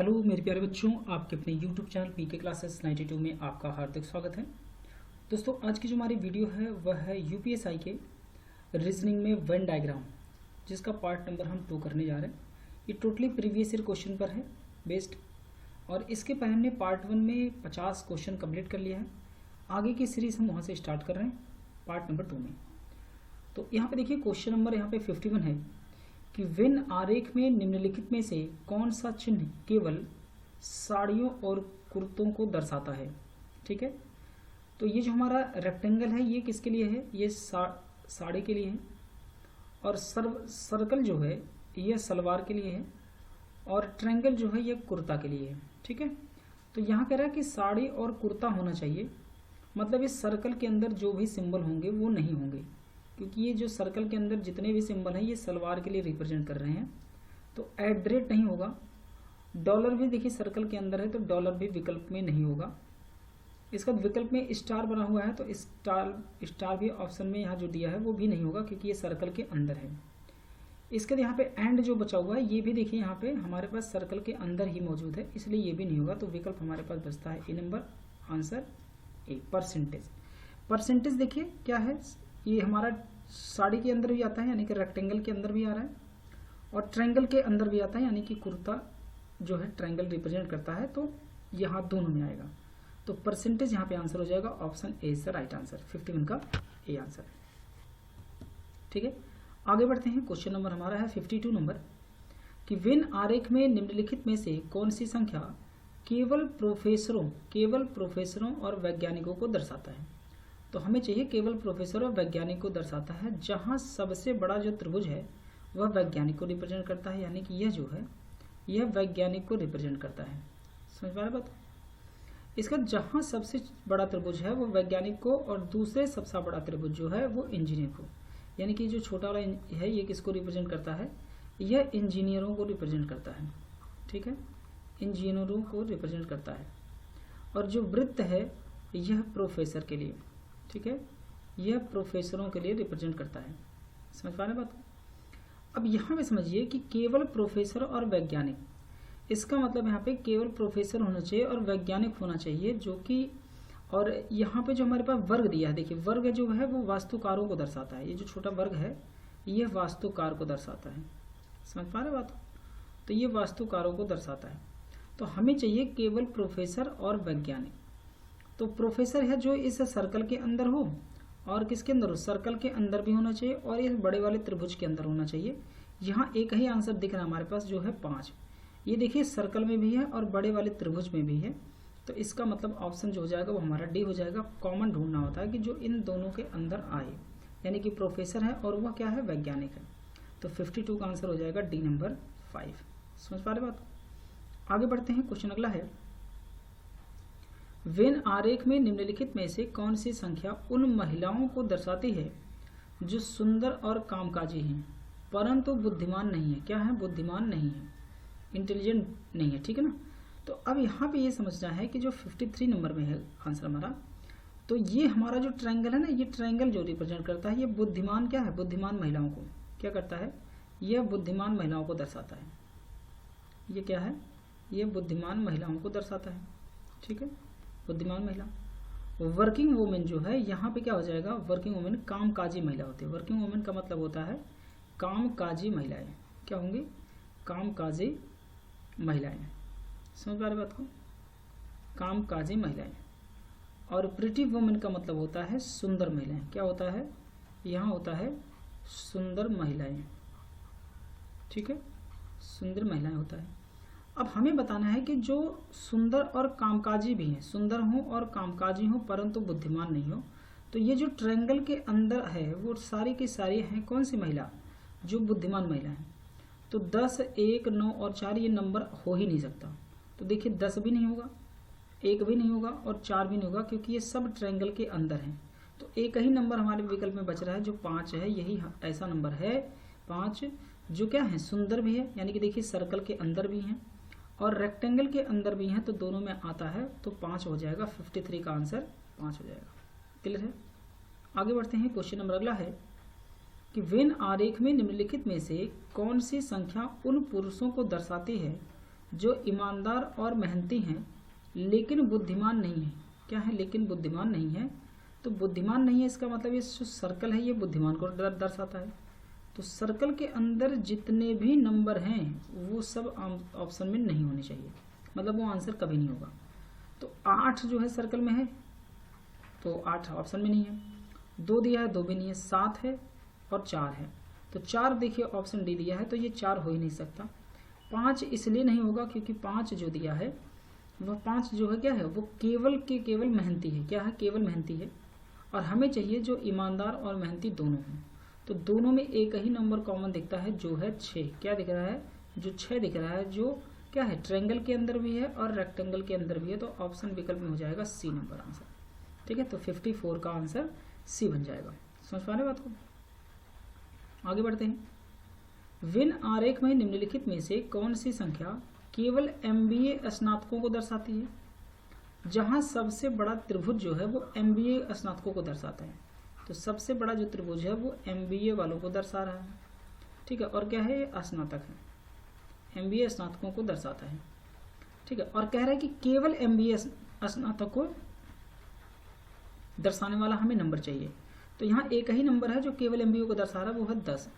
Hello मेरे प्यारे बच्चों, आपके अपने YouTube चैनल पीके क्लासेस 92 में आपका हार्दिक स्वागत है। दोस्तों, आज की जो हमारी वीडियो है वह है यूपीएसआई के रीजनिंग में वेन डायग्राम, जिसका पार्ट नंबर हम 2 करने जा रहे हैं। ये टोटली प्रीवियस ईयर क्वेश्चन पर है बेस्ड, और इसके पहले हमने पार्ट 1 में 50 क्वेश्चन कंप्लीट कर लिया है। आगे की सीरीज हम वहाँ से स्टार्ट कर रहे हैं पार्ट नंबर 2 में। तो यहाँ पे देखिए क्वेश्चन नंबर यहाँ पे 51 है कि वेन आरेख में निम्नलिखित में से कौन सा चिन्ह केवल साड़ियों और कुर्तों को दर्शाता है। ठीक है, तो ये जो हमारा रेक्टेंगल है ये किसके लिए है? ये साड़ी के लिए है, और सर्कल जो है ये सलवार के लिए है, और ट्रायंगल जो है ये कुर्ता के लिए है। ठीक है, तो यहाँ कह रहा है कि साड़ी और कुर्ता होना चाहिए, मतलब इस सर्कल के अंदर जो भी सिंबल होंगे वो नहीं होंगे, क्योंकि ये जो सर्कल के अंदर जितने भी सिंबल हैं ये सलवार के लिए रिप्रेजेंट कर रहे हैं। तो @ नहीं होगा, डॉलर भी देखिए सर्कल के अंदर है तो डॉलर भी विकल्प में नहीं होगा। इसका विकल्प में स्टार बना हुआ है तो स्टार भी ऑप्शन में यहाँ जो दिया है वो भी नहीं होगा, क्योंकि ये सर्कल के अंदर है। इसके यहाँ पे एंड जो बचा हुआ है ये भी देखिए यहाँ पे हमारे पास सर्कल के अंदर ही मौजूद है, इसलिए ये भी नहीं होगा। तो विकल्प हमारे पास बचता है ए नंबर, आंसर ए। परसेंटेज देखिए क्या है, ये हमारा साड़ी के अंदर भी आता है यानी कि रेक्टेंगल के अंदर भी आ रहा है, और ट्रायंगल के अंदर भी आता है यानी कि कुर्ता जो है ट्रायंगल रिप्रेजेंट करता है, तो यहाँ दोनों में आएगा। तो परसेंटेज यहाँ पे आंसर हो जाएगा option A is the right answer, 51 का ए आंसर। ठीक है, आगे बढ़ते हैं। क्वेश्चन नंबर हमारा है 52 नंबर कि वेन आरेख में निम्नलिखित में से कौन सी संख्या केवल प्रोफेसरों और वैज्ञानिकों को दर्शाता है। तो हमें चाहिए केवल प्रोफेसर और वैज्ञानिक को दर्शाता है, जहां सबसे बड़ा जो त्रिभुज है वह वैज्ञानिक को रिप्रेजेंट करता है, यानी कि यह जो है यह वैज्ञानिक को रिप्रेजेंट करता है। समझ पा रहे बात? इसका जहां सबसे बड़ा त्रिभुज है वो वैज्ञानिक को, और दूसरे सबसे बड़ा त्रिभुज जो है वो इंजीनियर को, यानी कि जो छोटा वाला है ये किसको रिप्रेजेंट करता है? यह इंजीनियरों को रिप्रेजेंट करता है। ठीक है, इंजीनियरों को रिप्रेजेंट करता है। और जो वृत्त है यह प्रोफेसर के लिए, ठीक है, यह प्रोफेसरों के लिए रिप्रेजेंट करता है। समझ पा रहे बात? अब यहाँ पे समझिए कि केवल प्रोफेसर और वैज्ञानिक, इसका मतलब यहाँ पे केवल प्रोफेसर होना चाहिए और वैज्ञानिक होना चाहिए, जो कि, और यहाँ पे जो हमारे पास वर्ग दिया है, देखिए वर्ग जो है वो वास्तुकारों को दर्शाता है। ये जो छोटा वर्ग है यह वास्तुकार को दर्शाता है। समझ पा रहे बात? तो ये वास्तुकारों को दर्शाता है। तो हमें चाहिए केवल प्रोफेसर और वैज्ञानिक। तो प्रोफेसर है जो इस सर्कल के अंदर हो, और किसके अंदर हो? सर्कल के अंदर भी होना चाहिए, और इस बड़े वाले त्रिभुज के अंदर होना चाहिए। यहाँ एक ही आंसर दिख रहा है हमारे पास जो है 5। ये देखिए सर्कल में भी है और बड़े वाले त्रिभुज में भी है, तो इसका मतलब ऑप्शन जो हो जाएगा वो हमारा डी हो जाएगा। कॉमन ढूंढना होता है कि जो इन दोनों के अंदर आए, यानी कि प्रोफेसर है और वह क्या है? वैज्ञानिक है। तो 52 का आंसर हो जाएगा डी नंबर 5। समझ पा रहे बात? आगे बढ़ते हैं। क्वेश्चन अगला है, वेन आरेख में निम्नलिखित में से कौन सी संख्या उन महिलाओं को दर्शाती है जो सुंदर और कामकाजी हैं परंतु बुद्धिमान नहीं है। क्या है? बुद्धिमान नहीं है, इंटेलिजेंट नहीं है। ठीक है ना? तो अब यहाँ पे ये समझना है कि जो 53 नंबर में है आंसर हमारा, तो ये हमारा जो ट्रायंगल है ना, ये ट्रायंगल जो रिप्रेजेंट करता है ये बुद्धिमान क्या है? बुद्धिमान महिलाओं को क्या करता है? यह बुद्धिमान महिलाओं को दर्शाता है। ये क्या है? ये बुद्धिमान महिलाओं को दर्शाता है। ठीक है, बुद्धिमान महिला। वर्किंग वुमेन जो है यहाँ पे क्या हो जाएगा? वर्किंग वुमेन कामकाजी महिला होती है। वर्किंग वुमेन का मतलब होता है कामकाजी महिलाएं। क्या होंगी? कामकाजी महिलाएं। समझ पा रहे बात को? कामकाजी महिलाएं। और प्रिटी वुमेन का मतलब होता है सुंदर महिलाएं। क्या होता है? यहाँ होता है सुंदर महिलाएं। ठीक है, सुंदर महिलाएं होता है। अब हमें बताना है कि जो सुंदर और कामकाजी भी हैं, सुंदर हों और कामकाजी हों परंतु बुद्धिमान नहीं हो, तो ये जो ट्रायंगल के अंदर है वो सारी की सारी हैं कौन सी महिला? जो बुद्धिमान महिला हैं। तो 10, 1, 9 और 4 ये नंबर हो ही नहीं सकता। तो देखिए 10 भी नहीं होगा, 1 भी नहीं होगा और 4 भी नहीं होगा, क्योंकि ये सब ट्रायंगल के अंदर हैं। तो एक ही नंबर हमारे विकल्प में बच रहा है जो 5 है। यही ऐसा नंबर है 5 जो क्या है? सुंदर भी है, यानी कि देखिए सर्कल के अंदर भी हैं और रेक्टेंगल के अंदर भी हैं, तो दोनों में आता है। तो 5 हो जाएगा। 53 का आंसर 5 हो जाएगा। क्लियर है? आगे बढ़ते हैं। क्वेश्चन नंबर अगला है कि वेन आरेख में निम्नलिखित में से कौन सी संख्या उन पुरुषों को दर्शाती है जो ईमानदार और मेहनती हैं लेकिन बुद्धिमान नहीं है। क्या है? लेकिन बुद्धिमान नहीं है। तो बुद्धिमान नहीं है इसका मतलब ये जो सर्कल है ये बुद्धिमान को दर्शाता है। तो सर्कल के अंदर जितने भी नंबर हैं वो सब ऑप्शन में नहीं होने चाहिए, मतलब वो आंसर कभी नहीं होगा। तो 8 जो है सर्कल में है तो 8 ऑप्शन में नहीं है। 2 दिया है, 2 भी नहीं है। 7 है और 4 है, तो 4 देखिए ऑप्शन डी दिया है, तो ये 4 हो ही नहीं सकता। 5 इसलिए नहीं होगा क्योंकि 5 जो दिया है वह 5 जो है क्या है, वो केवल मेहनती है। क्या है? केवल मेहनती है। और हमें चाहिए जो ईमानदार और मेहनती दोनों हों। तो दोनों में एक ही नंबर कॉमन दिखता है जो है 6। क्या दिख रहा है? जो 6 दिख रहा है, जो क्या है, ट्रायंगल के अंदर भी है और रेक्टेंगल के अंदर भी है। तो ऑप्शन विकल्प में हो जाएगा सी नंबर आंसर। ठीक है, तो 54 का आंसर सी बन जाएगा। समझ पा रहे बात को? आगे बढ़ते हैं। वेन आरेख में निम्नलिखित में से कौन सी संख्या केवल MBA स्नातकों को दर्शाती है? जहां सबसे बड़ा त्रिभुज जो है वो MBA स्नातकों को दर्शाता है। तो सबसे बड़ा जो त्रिभुज है वो MBA वालों को दर्शा रहा है। ठीक है, और क्या है? ये स्नातक है, MBA स्नातकों को दर्शाता है। ठीक है, और कह रहा है कि केवल MBA स्नातक को दर्शाने वाला हमें नंबर चाहिए। तो यहाँ एक ही नंबर है जो केवल MBA को दर्शा रहा है, वो है 10।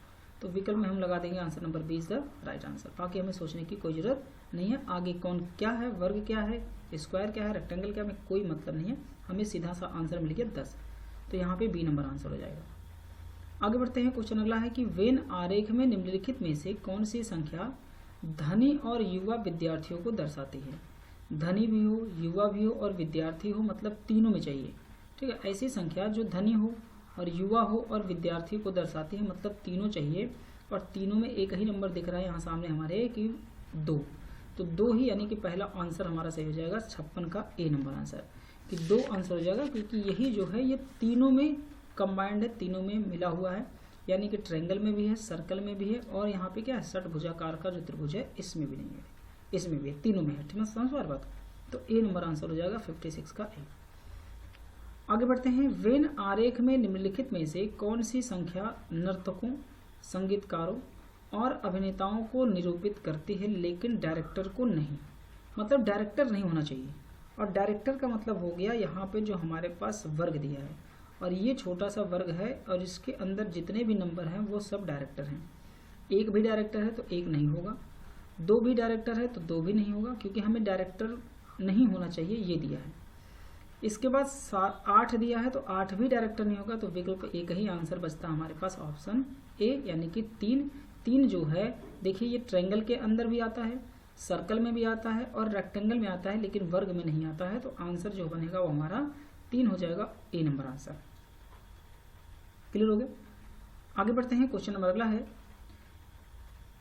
तो विकल्प में हम लगा देंगे answer number 20 the right answer. बाकी हमें सोचने की कोई जरूरत नहीं है। आगे कौन क्या है, वर्ग क्या है, स्क्वायर क्या है, रेक्टेंगल क्या है, हमें कोई मतलब नहीं है। हमें सीधा सा आंसर मिल गया 10। तो यहाँ पे बी नंबर आंसर हो जाएगा। आगे बढ़ते हैं। क्वेश्चन अगला है कि वेन आरेख में निम्नलिखित में से कौन सी संख्या धनी और युवा विद्यार्थियों को दर्शाती है? धनी भी हो, युवा भी हो और विद्यार्थी हो, मतलब तीनों में चाहिए। ठीक है, ऐसी संख्या जो धनी हो और युवा हो और विद्यार्थी को दर्शाती है, मतलब तीनों चाहिए। और तीनों में एक ही नंबर दिख रहा है यहाँ सामने हमारे कि 2। तो 2 ही, यानी कि पहला आंसर हमारा सही हो जाएगा 56 का ए नंबर आंसर, कि 2 आंसर हो जाएगा। क्योंकि यही जो है ये तीनों में कंबाइंड है, तीनों में मिला हुआ है, यानी कि ट्रायंगल में भी है, सर्कल में भी है, और यहाँ पे क्या है, षटभुजाकार का जो त्रिभुज है इसमें भी नहीं है, इसमें भी है, तीनों में है। ठीक है, समझ बार बात। तो ए नंबर आंसर हो जाएगा 56 का ए। आगे बढ़ते हैं। वेन आरेख में निम्नलिखित में से कौन सी संख्या नर्तकों, संगीतकारों और अभिनेताओं को निरूपित करती है लेकिन डायरेक्टर को नहीं? मतलब डायरेक्टर नहीं होना चाहिए। और डायरेक्टर का मतलब हो गया यहाँ पे जो हमारे पास वर्ग दिया है, और ये छोटा सा वर्ग है और इसके अंदर जितने भी नंबर हैं वो सब डायरेक्टर हैं। 1 भी डायरेक्टर है तो 1 नहीं होगा, 2 भी डायरेक्टर है तो 2 भी नहीं होगा, क्योंकि हमें डायरेक्टर नहीं होना चाहिए, ये दिया है। इसके बाद 8 दिया है तो 8 भी डायरेक्टर नहीं होगा। तो विकल्प एक ही आंसर बचता है हमारे पास, ऑप्शन ए, यानी कि 3 जो है देखिए ये ट्रायंगल के अंदर भी आता है, सर्कल में भी आता है और रेक्टेंगल में आता है, लेकिन वर्ग में नहीं आता है। तो आंसर जो बनेगा वो हमारा 3 हो जाएगा, ए नंबर आंसर। क्लियर हो गया? आगे बढ़ते हैं। क्वेश्चन नंबर अगला है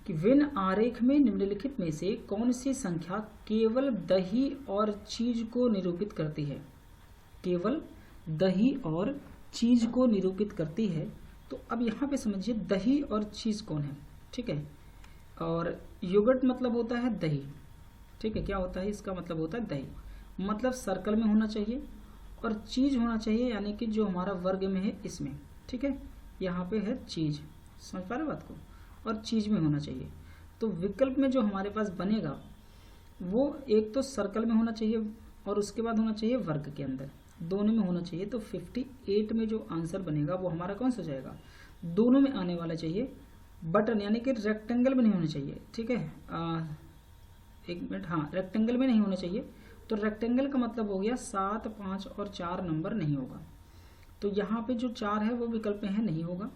कि वेन आरेख में निम्नलिखित में से कौन सी संख्या केवल दही और चीज को निरूपित करती है? केवल दही और चीज को निरूपित करती है। तो अब यहाँ पे समझिए दही और चीज कौन है? ठीक है, और योगर्ट मतलब होता है दही। ठीक है, क्या होता है इसका मतलब होता है दही, मतलब सर्कल में होना चाहिए और चीज होना चाहिए, यानी कि जो हमारा वर्ग में है इसमें। ठीक है, यहाँ पे है चीज, समझ पा रहे बात को, और चीज में होना चाहिए। तो विकल्प में जो हमारे पास बनेगा वो एक तो सर्कल में होना चाहिए और उसके बाद होना चाहिए वर्ग के अंदर, दोनों में होना चाहिए। तो 58 में जो आंसर बनेगा वो हमारा कौन सा जाएगा? दोनों में आने वाला चाहिए, बटन यानी कि रेक्टेंगल में नहीं होना चाहिए। ठीक है, 1 मिनट, हाँ रेक्टेंगल में नहीं होना चाहिए। तो रेक्टेंगल का मतलब हो गया 7, 5 और 4 नंबर नहीं होगा। तो यहाँ पे जो 4 है वो विकल्प में है, नहीं होगा।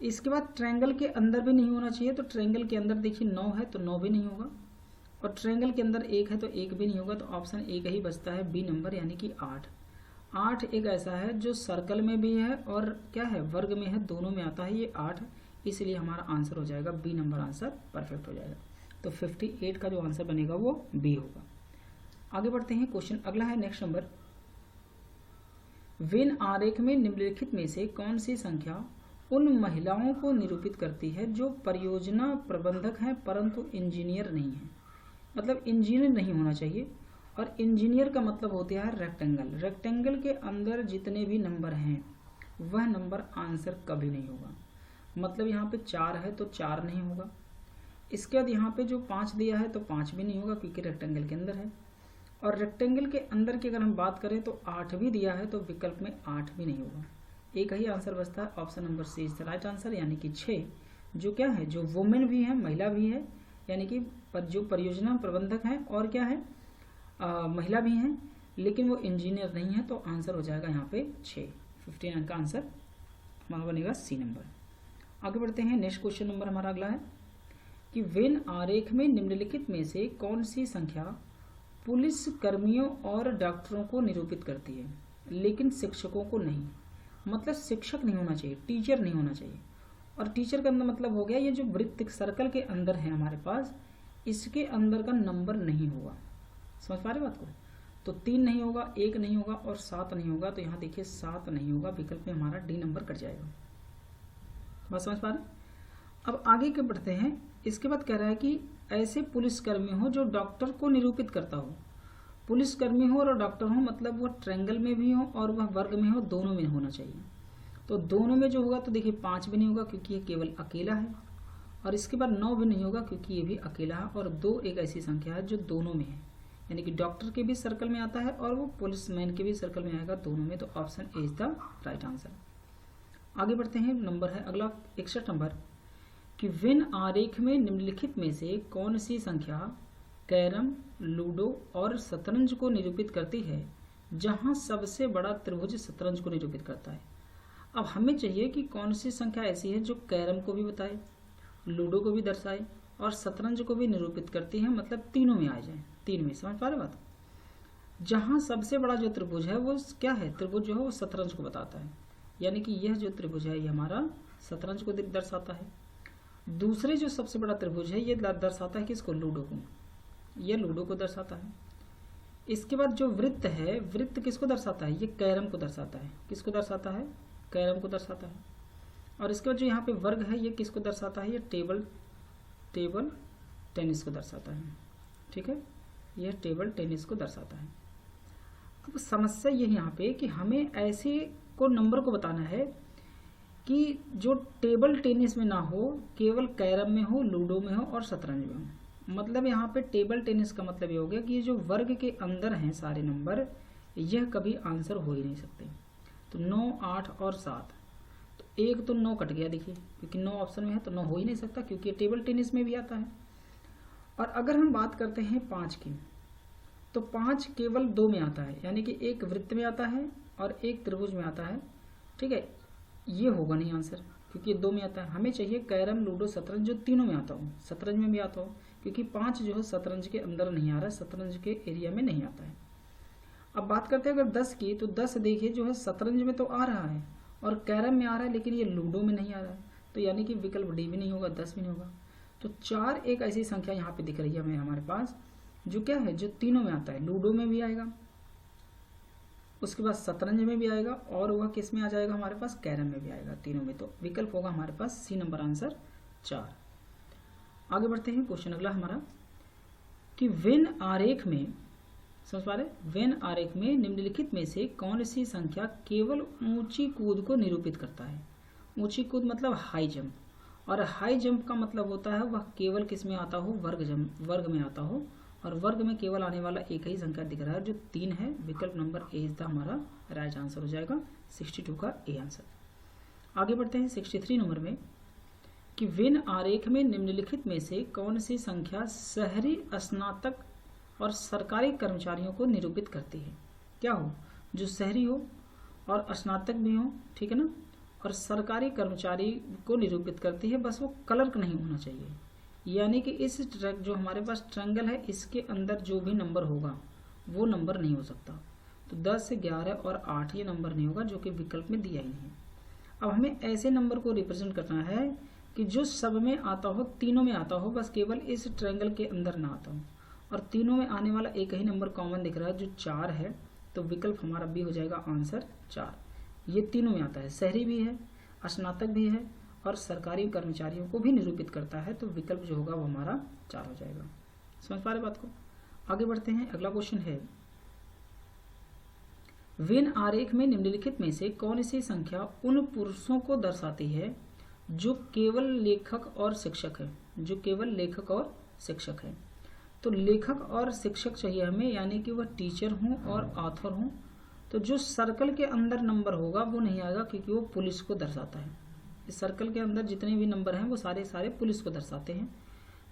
इसके बाद ट्रायंगल के अंदर भी नहीं होना चाहिए। तो ट्रायंगल के अंदर देखिए 9 है तो 9 भी नहीं होगा, और ट्रायंगल के अंदर 1 है तो 1 भी नहीं होगा। तो ऑप्शन एक ही बचता है, बी नंबर, यानी कि 8। 8 एक ऐसा है जो सर्कल में भी है और क्या है, वर्ग में है, दोनों में आता है ये 8, इसलिए हमारा आंसर हो जाएगा बी नंबर आंसर परफेक्ट हो जाएगा। तो 58 का जो आंसर बनेगा वो बी होगा। आगे बढ़ते हैं। क्वेश्चन अगला है नेक्स्ट नंबर। वेन आरेख में निम्नलिखित में से कौन सी संख्या उन महिलाओं को निरूपित करती है जो परियोजना प्रबंधक हैं परंतु इंजीनियर नहीं है? मतलब इंजीनियर नहीं होना चाहिए, और इंजीनियर का मतलब होता है रेक्टेंगल। रेक्टेंगल के अंदर जितने भी नंबर हैं वह नंबर आंसर कभी नहीं होगा। मतलब यहाँ पे 4 है तो 4 नहीं होगा, इसके बाद यहाँ पे जो 5 दिया है तो 5 भी नहीं होगा क्योंकि रेक्टेंगल के अंदर है, और रेक्टेंगल के अंदर की अगर हम बात करें तो 8 भी दिया है तो विकल्प में 8 भी नहीं होगा। एक ही आंसर बचता है, option number C is the right answer, यानी कि 6, जो क्या है, जो वुमेन भी है, महिला भी है, यानी कि जो परियोजना प्रबंधक हैं और क्या है, महिला भी हैं, लेकिन वो इंजीनियर नहीं है, तो आंसर हो जाएगा यहाँ पे 6। 59 का आंसर हमारा बनेगा सी नंबर। आगे बढ़ते हैं, नेक्स्ट क्वेश्चन नंबर हमारा अगला है कि वेन आरेख में निम्नलिखित में से कौन सी संख्या पुलिस कर्मियों और डॉक्टरों को निरूपित करती है लेकिन शिक्षकों को नहीं। मतलब शिक्षक नहीं होना चाहिए, टीचर नहीं होना चाहिए, और टीचर का मतलब हो गया ये जो वृत्त सर्कल के अंदर है हमारे पास, इसके अंदर का नंबर नहीं होगा। समझ पा रहे बात को? तो 3 नहीं होगा, 1 नहीं होगा और 7 नहीं होगा, तो यहाँ देखिए 7 नहीं होगा, विकल्प में हमारा डी नंबर कट जाएगा। बात समझ पा रहे? अब आगे के बढ़ते हैं। इसके बाद कह रहा है कि ऐसे पुलिसकर्मी हो जो डॉक्टर को निरूपित करता हो। पुलिसकर्मी हो और डॉक्टर हो, मतलब वह ट्रायंगल में भी हो और वह वर्ग में हो, दोनों में होना चाहिए। तो दोनों में जो होगा तो देखिए 5 भी नहीं होगा क्योंकि ये केवल अकेला है, और इसके बाद 9 भी नहीं होगा क्योंकि ये भी अकेला है, और 2 एक ऐसी संख्या है जो दोनों में है, यानी कि डॉक्टर के भी सर्कल में आता है और वो पुलिसमैन के भी सर्कल में आएगा, दोनों में, तो option A is the right answer. आगे बढ़ते हैं, नंबर है अगला 61 नंबर कि वेन आरेख में निम्नलिखित में से कौन सी संख्या कैरम, लूडो और शतरंज को निरूपित करती है जहां सबसे बड़ा त्रिभुज शतरंज को निरूपित करता है। अब हमें चाहिए कि कौन सी संख्या ऐसी है जो कैरम को भी बताए, लूडो को भी दर्शाए और शतरंज को भी निरूपित करती है, मतलब तीनों में आ जाए, 3 में। समझ पा रहे बात? जहां सबसे बड़ा जो त्रिभुज है वो क्या है, त्रिभुज जो है वो शतरंज को बताता है, यानी कि यह जो त्रिभुज है ये हमारा शतरंज को दर्शाता है। दूसरे जो सबसे बड़ा त्रिभुज है ये दर्शाता है किसको, लूडो को, यह लूडो को दर्शाता है। इसके बाद जो वृत्त है, वृत्त किसको दर्शाता है, ये कैरम को दर्शाता है। किसको दर्शाता है, कैरम को दर्शाता है। और इसके बाद जो यहाँ पे वर्ग है ये किसको दर्शाता है, ये टेबल टेनिस को दर्शाता है। ठीक है, यह टेबल टेनिस को दर्शाता है। अब समस्या ये यहाँ पे कि हमें ऐसे को नंबर को बताना है कि जो टेबल टेनिस में ना हो, केवल कैरम में हो, लूडो में हो और शतरंज में हो। मतलब यहाँ पे टेबल टेनिस का मतलब ये हो गया कि ये जो वर्ग के अंदर हैं सारे नंबर, यह कभी आंसर हो ही नहीं सकते। तो 9, 8 और 7, तो एक तो 9 कट गया देखिए, क्योंकि 9 ऑप्शन में है तो 9 हो ही नहीं सकता क्योंकि ये टेबल टेनिस में भी आता है। और अगर हम बात करते हैं 5 की, तो 5 केवल 2 में आता है, यानी कि एक वृत्त में आता है और एक त्रिभुज में आता है। ठीक है, ये होगा नहीं आंसर क्योंकि 2 में आता है। हमें चाहिए कैरम, लूडो, शतरंज जो तीनों में आता हो, शतरंज में भी आता हो, क्योंकि 5 जो है शतरंज के अंदर नहीं आ रहा है, शतरंज के एरिया में नहीं आता है। अब बात करते हैं अगर 10 की, तो 10 देखिए जो है शतरंज में तो आ रहा है और कैरम में आ रहा है, लेकिन ये लूडो में नहीं आ रहा है, तो यानी कि विकल्प डी भी नहीं होगा, 10 भी नहीं होगा। तो 4 एक ऐसी संख्या यहाँ पे दिख रही है हमें हमारे पास, जो क्या है, जो तीनों में आता है, लूडो में भी आएगा, उसके बाद शतरंज में भी आएगा और वह किस में आ जाएगा हमारे पास, कैरम में भी आएगा, तीनों में। तो विकल्प होगा हमारे पास सी नंबर आंसर 4। आगे बढ़ते हैं, क्वेश्चन अगला हमारा कि वेन आरेख में, समझ पा रहे, वेन आरेख में निम्नलिखित में से कौन सी संख्या केवल ऊंची कूद को निरूपित करता है। ऊंची कूद मतलब हाई जंप, और हाई जंप का मतलब होता है वह केवल किस में आता हो, वर्ग में आता हो, और वर्ग में केवल आने वाला एक ही संख्या दिख रहा है जो 3 है। विकल्प नंबर ए इज द हमारा राइट आंसर हो जाएगा, 62 का ए आंसर। आगे बढ़ते हैं 63 नंबर में कि वेन आरेख में निम्नलिखित में से कौन सी संख्या शहरी स्नातक और सरकारी कर्मचारियों को निरूपित करती है। क्या हो, जो शहरी हो और स्नातक भी हो, ठीक है ना, और सरकारी कर्मचारी को निरूपित करती है, बस वो क्लर्क नहीं होना चाहिए। यानी कि इस जो हमारे पास ट्रायंगल है इसके अंदर जो भी नंबर होगा वो नंबर नहीं हो सकता। तो 10, 11 और 8 ये नंबर नहीं होगा, जो कि विकल्प में दिया ही नहीं है। अब हमें ऐसे नंबर को रिप्रेजेंट करना है कि जो सब में आता हो, तीनों में आता हो, बस केवल इस ट्रायंगल के अंदर ना आता हो, और तीनों में आने वाला एक ही नंबर कॉमन दिख रहा है जो 4 है। तो विकल्प हमारा बी हो जाएगा आंसर 4। ये तीनों में आता है, शहरी भी है, स्नातक भी है और सरकारी कर्मचारियों को भी निरूपित करता है, तो विकल्प जो होगा वो हमारा 4 हो जाएगा। समझ पा रहे बात को? आगे बढ़ते हैं, अगला क्वेश्चन है वेन आरेख में निम्नलिखित में से कौन सी संख्या उन पुरुषों को दर्शाती है जो केवल लेखक और शिक्षक है। जो केवल लेखक और शिक्षक है। तो लेखक और शिक्षक चाहिए हमें, यानी कि वह टीचर हों और ऑथर हों। तो जो सर्कल के अंदर नंबर होगा वो नहीं आएगा, क्योंकि वो पुलिस को दर्शाता है। इस सर्कल के अंदर जितने भी नंबर हैं वो सारे सारे पुलिस को दर्शाते हैं।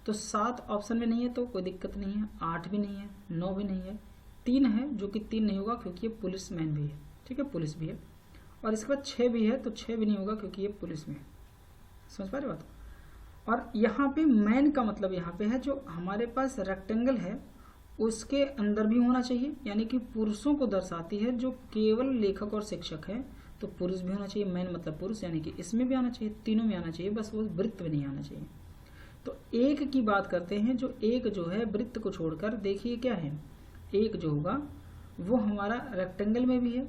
तो 7 ऑप्शन में नहीं है तो कोई दिक्कत नहीं है, 8 भी नहीं है, 9 भी नहीं है, 3 है जो कि 3 नहीं होगा क्योंकि ये पुलिस मैन भी है, ठीक है, पुलिस भी है। और इसके बाद 6 भी है तो 6 भी नहीं होगा क्योंकि ये पुलिस में है। समझ पा रहे बात। और यहाँ पे मैन का मतलब यहाँ पे है जो हमारे पास रेक्टेंगल है उसके अंदर भी होना चाहिए, यानी कि पुरुषों को दर्शाती है जो केवल लेखक और शिक्षक है, तो पुरुष भी होना चाहिए। मैन मतलब पुरुष, यानी कि इसमें भी आना चाहिए, तीनों में आना चाहिए, बस वो वृत्त में नहीं आना चाहिए। तो एक की बात करते हैं, जो एक जो है वृत्त को छोड़कर देखिए क्या है, एक जो होगा वो हमारा रेक्टेंगल में भी है,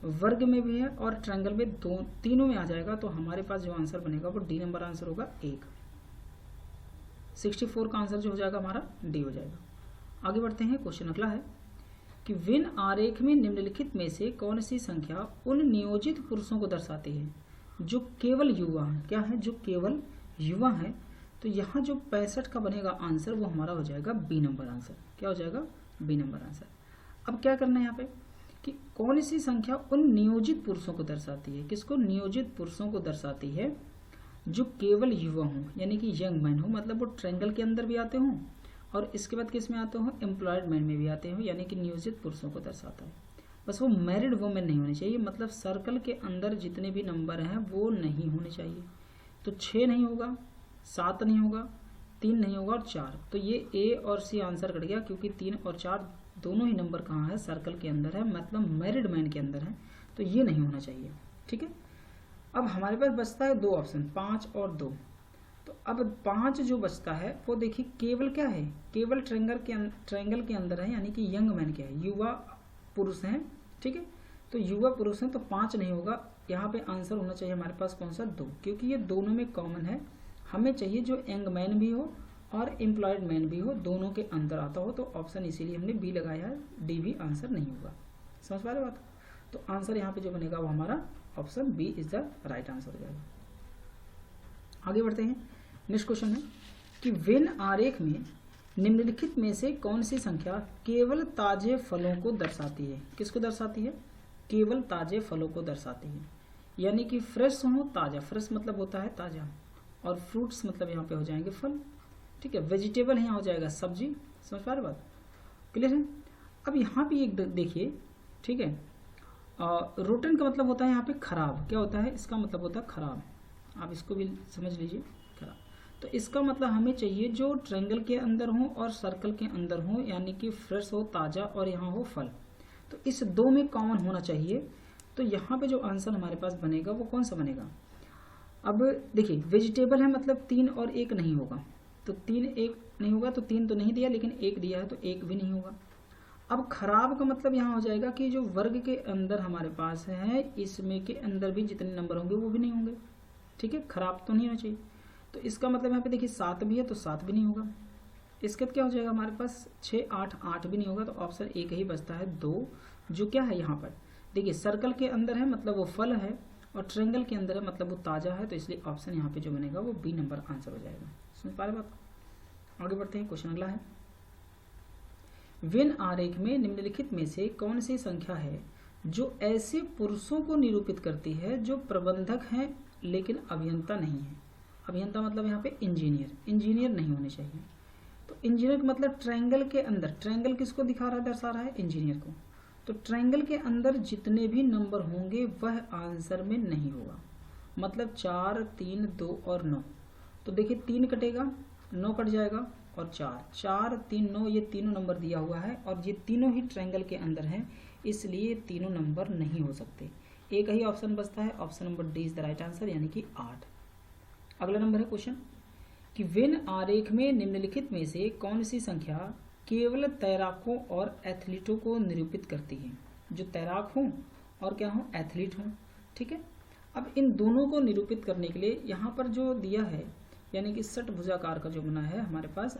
वर्ग में भी है और ट्रायंगल में, तीनों में आ जाएगा। तो हमारे पास जो आंसर बनेगा वो डी नंबर आंसर होगा 1। 64 का आंसर जो हो जाएगा हमारा डी हो जाएगा। आगे बढ़ते हैं, क्वेश्चन अगला है कि विन आरेख में निम्नलिखित में से कौन सी संख्या उन नियोजित पुरुषों को दर्शाती है जो केवल युवा है। क्या है, जो केवल युवा है। तो यहाँ जो 65 का बनेगा आंसर वो हमारा हो जाएगा बी नंबर आंसर। क्या हो जाएगा, बी नंबर आंसर। अब क्या करना है यहाँ पे कि कौन सी संख्या उन नियोजित पुरुषों को दर्शाती है। किसको, नियोजित पुरुषों को दर्शाती है जो केवल युवा हों, यानी कि यंग मैन हो, मतलब वो ट्रायंगल के अंदर भी आते हों और इसके बाद किस में आते हो, एम्प्लॉयड मैन में भी आते हो, यानी कि नियोजित पुरुषों को दर्शाता है। बस वो मैरिड वुमेन नहीं होनी चाहिए, मतलब सर्कल के अंदर जितने भी नंबर हैं वो नहीं होने चाहिए। तो 6 नहीं होगा, 7 नहीं होगा, 3 नहीं होगा और 4। तो ये ए और सी आंसर कट गया, क्योंकि 3 और 4 दोनों ही नंबर कहाँ है, सर्कल के अंदर है, मतलब मैरिड मैन के अंदर है, तो ये नहीं होना चाहिए। ठीक है, अब हमारे पास बचता है 2 ऑप्शन, 5 और 2। तो अब 5 जो बचता है वो देखिए केवल क्या है, केवल ट्रायंगल के अंदर है, यानी कि यंग मैन क्या है, युवा पुरुष हैं। ठीक है, तो युवा पुरुष हैं, तो 5 नहीं होगा। यहाँ पे आंसर होना चाहिए हमारे पास कौन सा, 2, क्योंकि ये दोनों में कॉमन है। हमें चाहिए जो यंग मैन भी हो और एम्प्लॉयड मैन भी हो, दोनों के अंदर आता हो। तो ऑप्शन इसीलिए हमने बी लगाया है, डी भी आंसर नहीं होगा। समझ पा रहे बात। तो आंसर यहाँ पे जो बनेगा वो हमारा option B is the right answer हो जाएगा। आगे बढ़ते हैं, नेक्स्ट क्वेश्चन है कि वेन आरेख में निम्नलिखित में से कौन सी संख्या केवल ताजे फलों को दर्शाती है। किसको दर्शाती है, केवल ताजे फलों को दर्शाती है, यानी कि फ्रेश हो, ताजा, फ्रेश मतलब होता है ताजा, और फ्रूट्स मतलब यहाँ पे हो जाएंगे फल। ठीक है, वेजिटेबल यहाँ हो जाएगा सब्जी। समझ पा रहे बात, क्लियर है। अब यहाँ पे एक देखिए, ठीक है, रोटन का मतलब होता है यहाँ पे खराब। क्या होता है, इसका मतलब होता है खराब, आप इसको भी समझ लीजिए, खराब। तो इसका मतलब हमें चाहिए जो ट्रायंगल के अंदर हो और सर्कल के अंदर हो, यानी कि फ्रेश हो, ताजा, और यहाँ हो फल। तो इस 2 में कॉमन होना चाहिए। तो यहाँ पे जो आंसर हमारे पास बनेगा वो कौन सा बनेगा। अब देखिए वेजिटेबल है, मतलब 3 और 1 नहीं होगा, तो 3 1 नहीं होगा, तो 3 तो नहीं दिया, लेकिन 1 दिया है तो 1 भी नहीं होगा। अब खराब का मतलब यहाँ हो जाएगा कि जो वर्ग के अंदर हमारे पास है, इसमें के अंदर भी जितने नंबर होंगे वो भी नहीं होंगे। ठीक है, खराब तो नहीं होना चाहिए। तो इसका मतलब यहाँ पे देखिए 7 भी है तो 7 भी नहीं होगा। इसके बाद क्या हो जाएगा हमारे पास 6 8 8 भी नहीं होगा। तो ऑप्शन एक ही बचता है 2, जो क्या है यहाँ पर देखिए सर्कल के अंदर है, मतलब वो फल है, और ट्रायंगल के अंदर है, मतलब वो ताजा है। तो इसलिए ऑप्शन यहाँ पे जो बनेगा वो बी नंबर आंसर हो जाएगा। समझ पा रहे बात। आगे बढ़ते हैं, क्वेश्चन अगला है, वेन आरेख में निम्नलिखित में से कौन सी संख्या है जो ऐसे पुरुषों को निरूपित करती है जो प्रबंधक हैं लेकिन अभियंता नहीं है। अभियंता मतलब यहाँ पे इंजीनियर नहीं होने चाहिए। तो इंजीनियर मतलब ट्रायंगल के अंदर, ट्रायंगल किसको दिखा रहा है, दर्शा रहा है इंजीनियर को। तो ट्रायंगल के अंदर जितने भी नंबर होंगे वह आंसर में नहीं होगा, मतलब 4 3 2 और 9। तो देखिए 3 कटेगा, 9 कट जाएगा, और 4 3 9, ये तीनों नंबर दिया हुआ है और ये तीनों ही ट्रायंगल के अंदर हैं, इसलिए तीनों नंबर नहीं हो सकते। एक ही ऑप्शन बचता है, option number D is the right answer, यानी कि 8। अगला नंबर है क्वेश्चन कि वेन आरेख में निम्नलिखित में से कौन सी संख्या केवल तैराकों और एथलीटों को निरूपित करती है। जो तैराक हों और क्या हों, एथलीट हों। ठीक है, अब इन दोनों को निरूपित करने के लिए यहाँ पर जो दिया है, यानी कि षटभुजाकार का जो बना है हमारे पास,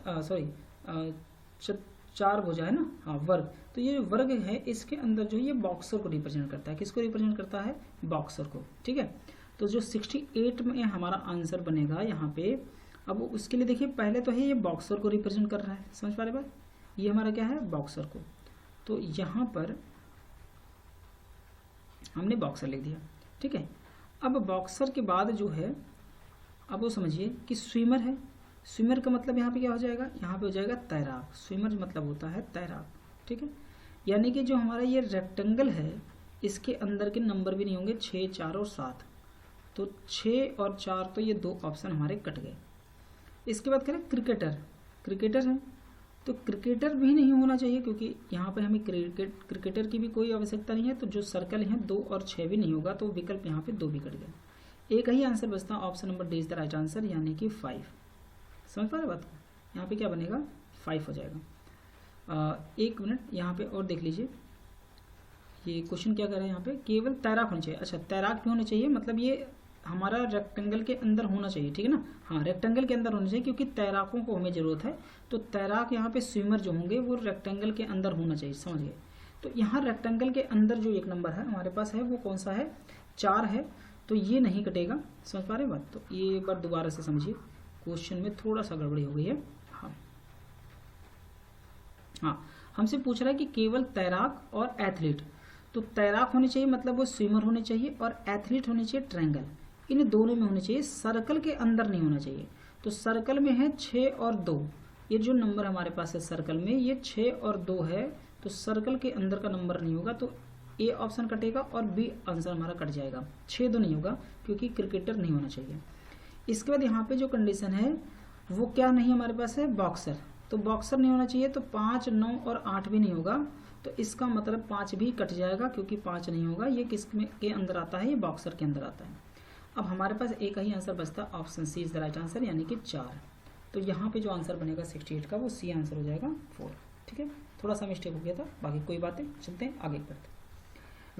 4 भुजा है ना, हाँ वर्ग। तो ये जो वर्ग है इसके अंदर जो ये बॉक्सर को रिप्रेजेंट करता है। किसको रिप्रेजेंट करता है, बॉक्सर को। ठीक है, तो जो 68 में हमारा आंसर बनेगा यहाँ पे अब उसके लिए देखिए पहले तो है ये बॉक्सर को रिप्रेजेंट कर रहा है, समझ पा रहे बात, ये हमारा क्या है बॉक्सर को, तो यहाँ पर हमने बॉक्सर लिख दिया, ठीक है। अब बॉक्सर के बाद जो है, अब वो समझिए कि स्विमर है, स्विमर का मतलब यहाँ पे क्या हो जाएगा, यहाँ पे हो जाएगा तैराक, स्विमर मतलब होता है तैराक, ठीक है। यानी कि जो हमारा ये रेक्टेंगल है इसके अंदर के नंबर भी नहीं होंगे 6, 4 और 7, तो 6 और 4 तो ये 2 ऑप्शन हमारे कट गए। इसके बाद करें क्रिकेटर, क्रिकेटर है तो क्रिकेटर भी नहीं होना चाहिए क्योंकि यहाँ पे हमें क्रिकेटर की भी कोई आवश्यकता नहीं है, तो जो सर्कल है 2 और 6 भी नहीं होगा, तो विकल्प यहाँ पे 2 भी कट गए। एक ही आंसर बचता है, option number D is the right answer, यानी कि 5। समझ पा रहे बात को, यहाँ पे क्या बनेगा 5 हो जाएगा। एक मिनट यहाँ पे और देख लीजिए, ये क्वेश्चन क्या कर रहे हैं यहाँ पे, केवल तैराक होना चाहिए। अच्छा तैराक भी होना चाहिए, मतलब ये हमारा रेक्टेंगल के अंदर होना चाहिए, ठीक है ना, हाँ रेक्टेंगल के अंदर होना चाहिए क्योंकि तैराकों को हमें ज़रूरत है, तो तैराक यहाँ पे स्विमर जो होंगे वो रेक्टेंगल के अंदर होना चाहिए, समझ गए। तो यहाँ रेक्टेंगल के अंदर जो एक नंबर है हमारे पास है वो कौन सा है, 4 है, तो ये नहीं कटेगा, समझ पा रहे बात। तो ये एक बार दोबारा से समझिए, क्वेश्चन में थोड़ा सा गड़बड़ी हो गई है। हाँ हमसे पूछ रहा है कि केवल तैराक और एथलीट, तो तैराक होने चाहिए मतलब वो स्विमर होने चाहिए, और एथलीट होने चाहिए ट्रायंगल, इन दोनों में होने चाहिए, सर्कल के अंदर नहीं होना चाहिए। तो सर्कल में है 6 और 2, ये जो नंबर हमारे पास है सर्कल में ये 6 और 2 है, तो सर्कल के अंदर का नंबर नहीं होगा, तो ए ऑप्शन कटेगा और बी आंसर हमारा कट जाएगा। 6 2 नहीं होगा क्योंकि क्रिकेटर नहीं होना चाहिए। इसके बाद यहाँ पे जो कंडीशन है वो क्या नहीं हमारे पास है, बॉक्सर, तो बॉक्सर नहीं होना चाहिए, तो 5 9 और 8 भी नहीं होगा, तो इसका मतलब 5 भी कट जाएगा क्योंकि 5 नहीं होगा, ये किस में के अंदर आता है, ये बॉक्सर के अंदर आता है। अब हमारे पास एक ही आंसर बचता है, option C is the right answer, यानी कि 4। तो यहाँ पे जो आंसर बनेगा 68 का वो सी आंसर हो जाएगा 4, ठीक है। थोड़ा सा मिस्टेक हो गया था, बाकी कोई बातें, चलते हैं आगे बढ़ते।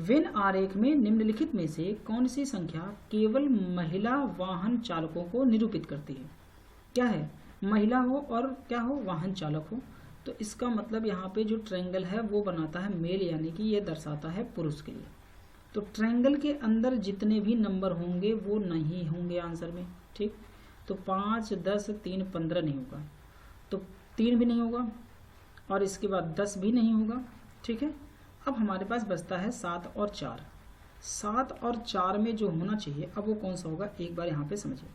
वेन आरेख में निम्नलिखित में से कौन सी संख्या केवल महिला वाहन चालकों को निरूपित करती है। क्या है, महिला हो और क्या हो, वाहन चालक हो, तो इसका मतलब यहाँ पे जो ट्रायंगल है वो बनाता है मेल, यानी कि ये दर्शाता है पुरुष के लिए। तो ट्रायंगल के अंदर जितने भी नंबर होंगे वो नहीं होंगे आंसर में, ठीक। तो 5 10 3 15 नहीं होगा, तो 3 भी नहीं होगा, और इसके बाद 10 भी नहीं होगा, ठीक है। अब हमारे पास बचता है 7 और 4। 7 और 4 में जो होना चाहिए अब वो कौन सा होगा, एक बार यहाँ पे समझिए।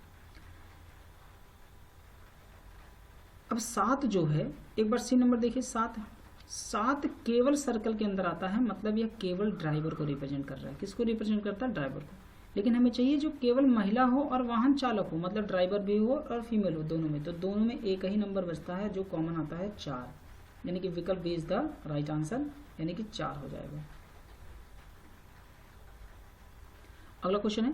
अब 7 जो है, एक बार सी नंबर देखिए, 7 केवल सर्कल के अंदर आता है, मतलब यह केवल ड्राइवर को रिप्रेजेंट कर रहा है। किसको रिप्रेजेंट करता है, ड्राइवर को। लेकिन हमें चाहिए जो केवल महिला हो और वाहन चालक हो, मतलब ड्राइवर भी हो और फीमेल हो दोनों में, तो दोनों में एक ही नंबर बचता है जो कॉमन आता है 4, यानी कि विकल्प B is the right answer, यानी कि 4 हो जाएगा। अगला क्वेश्चन है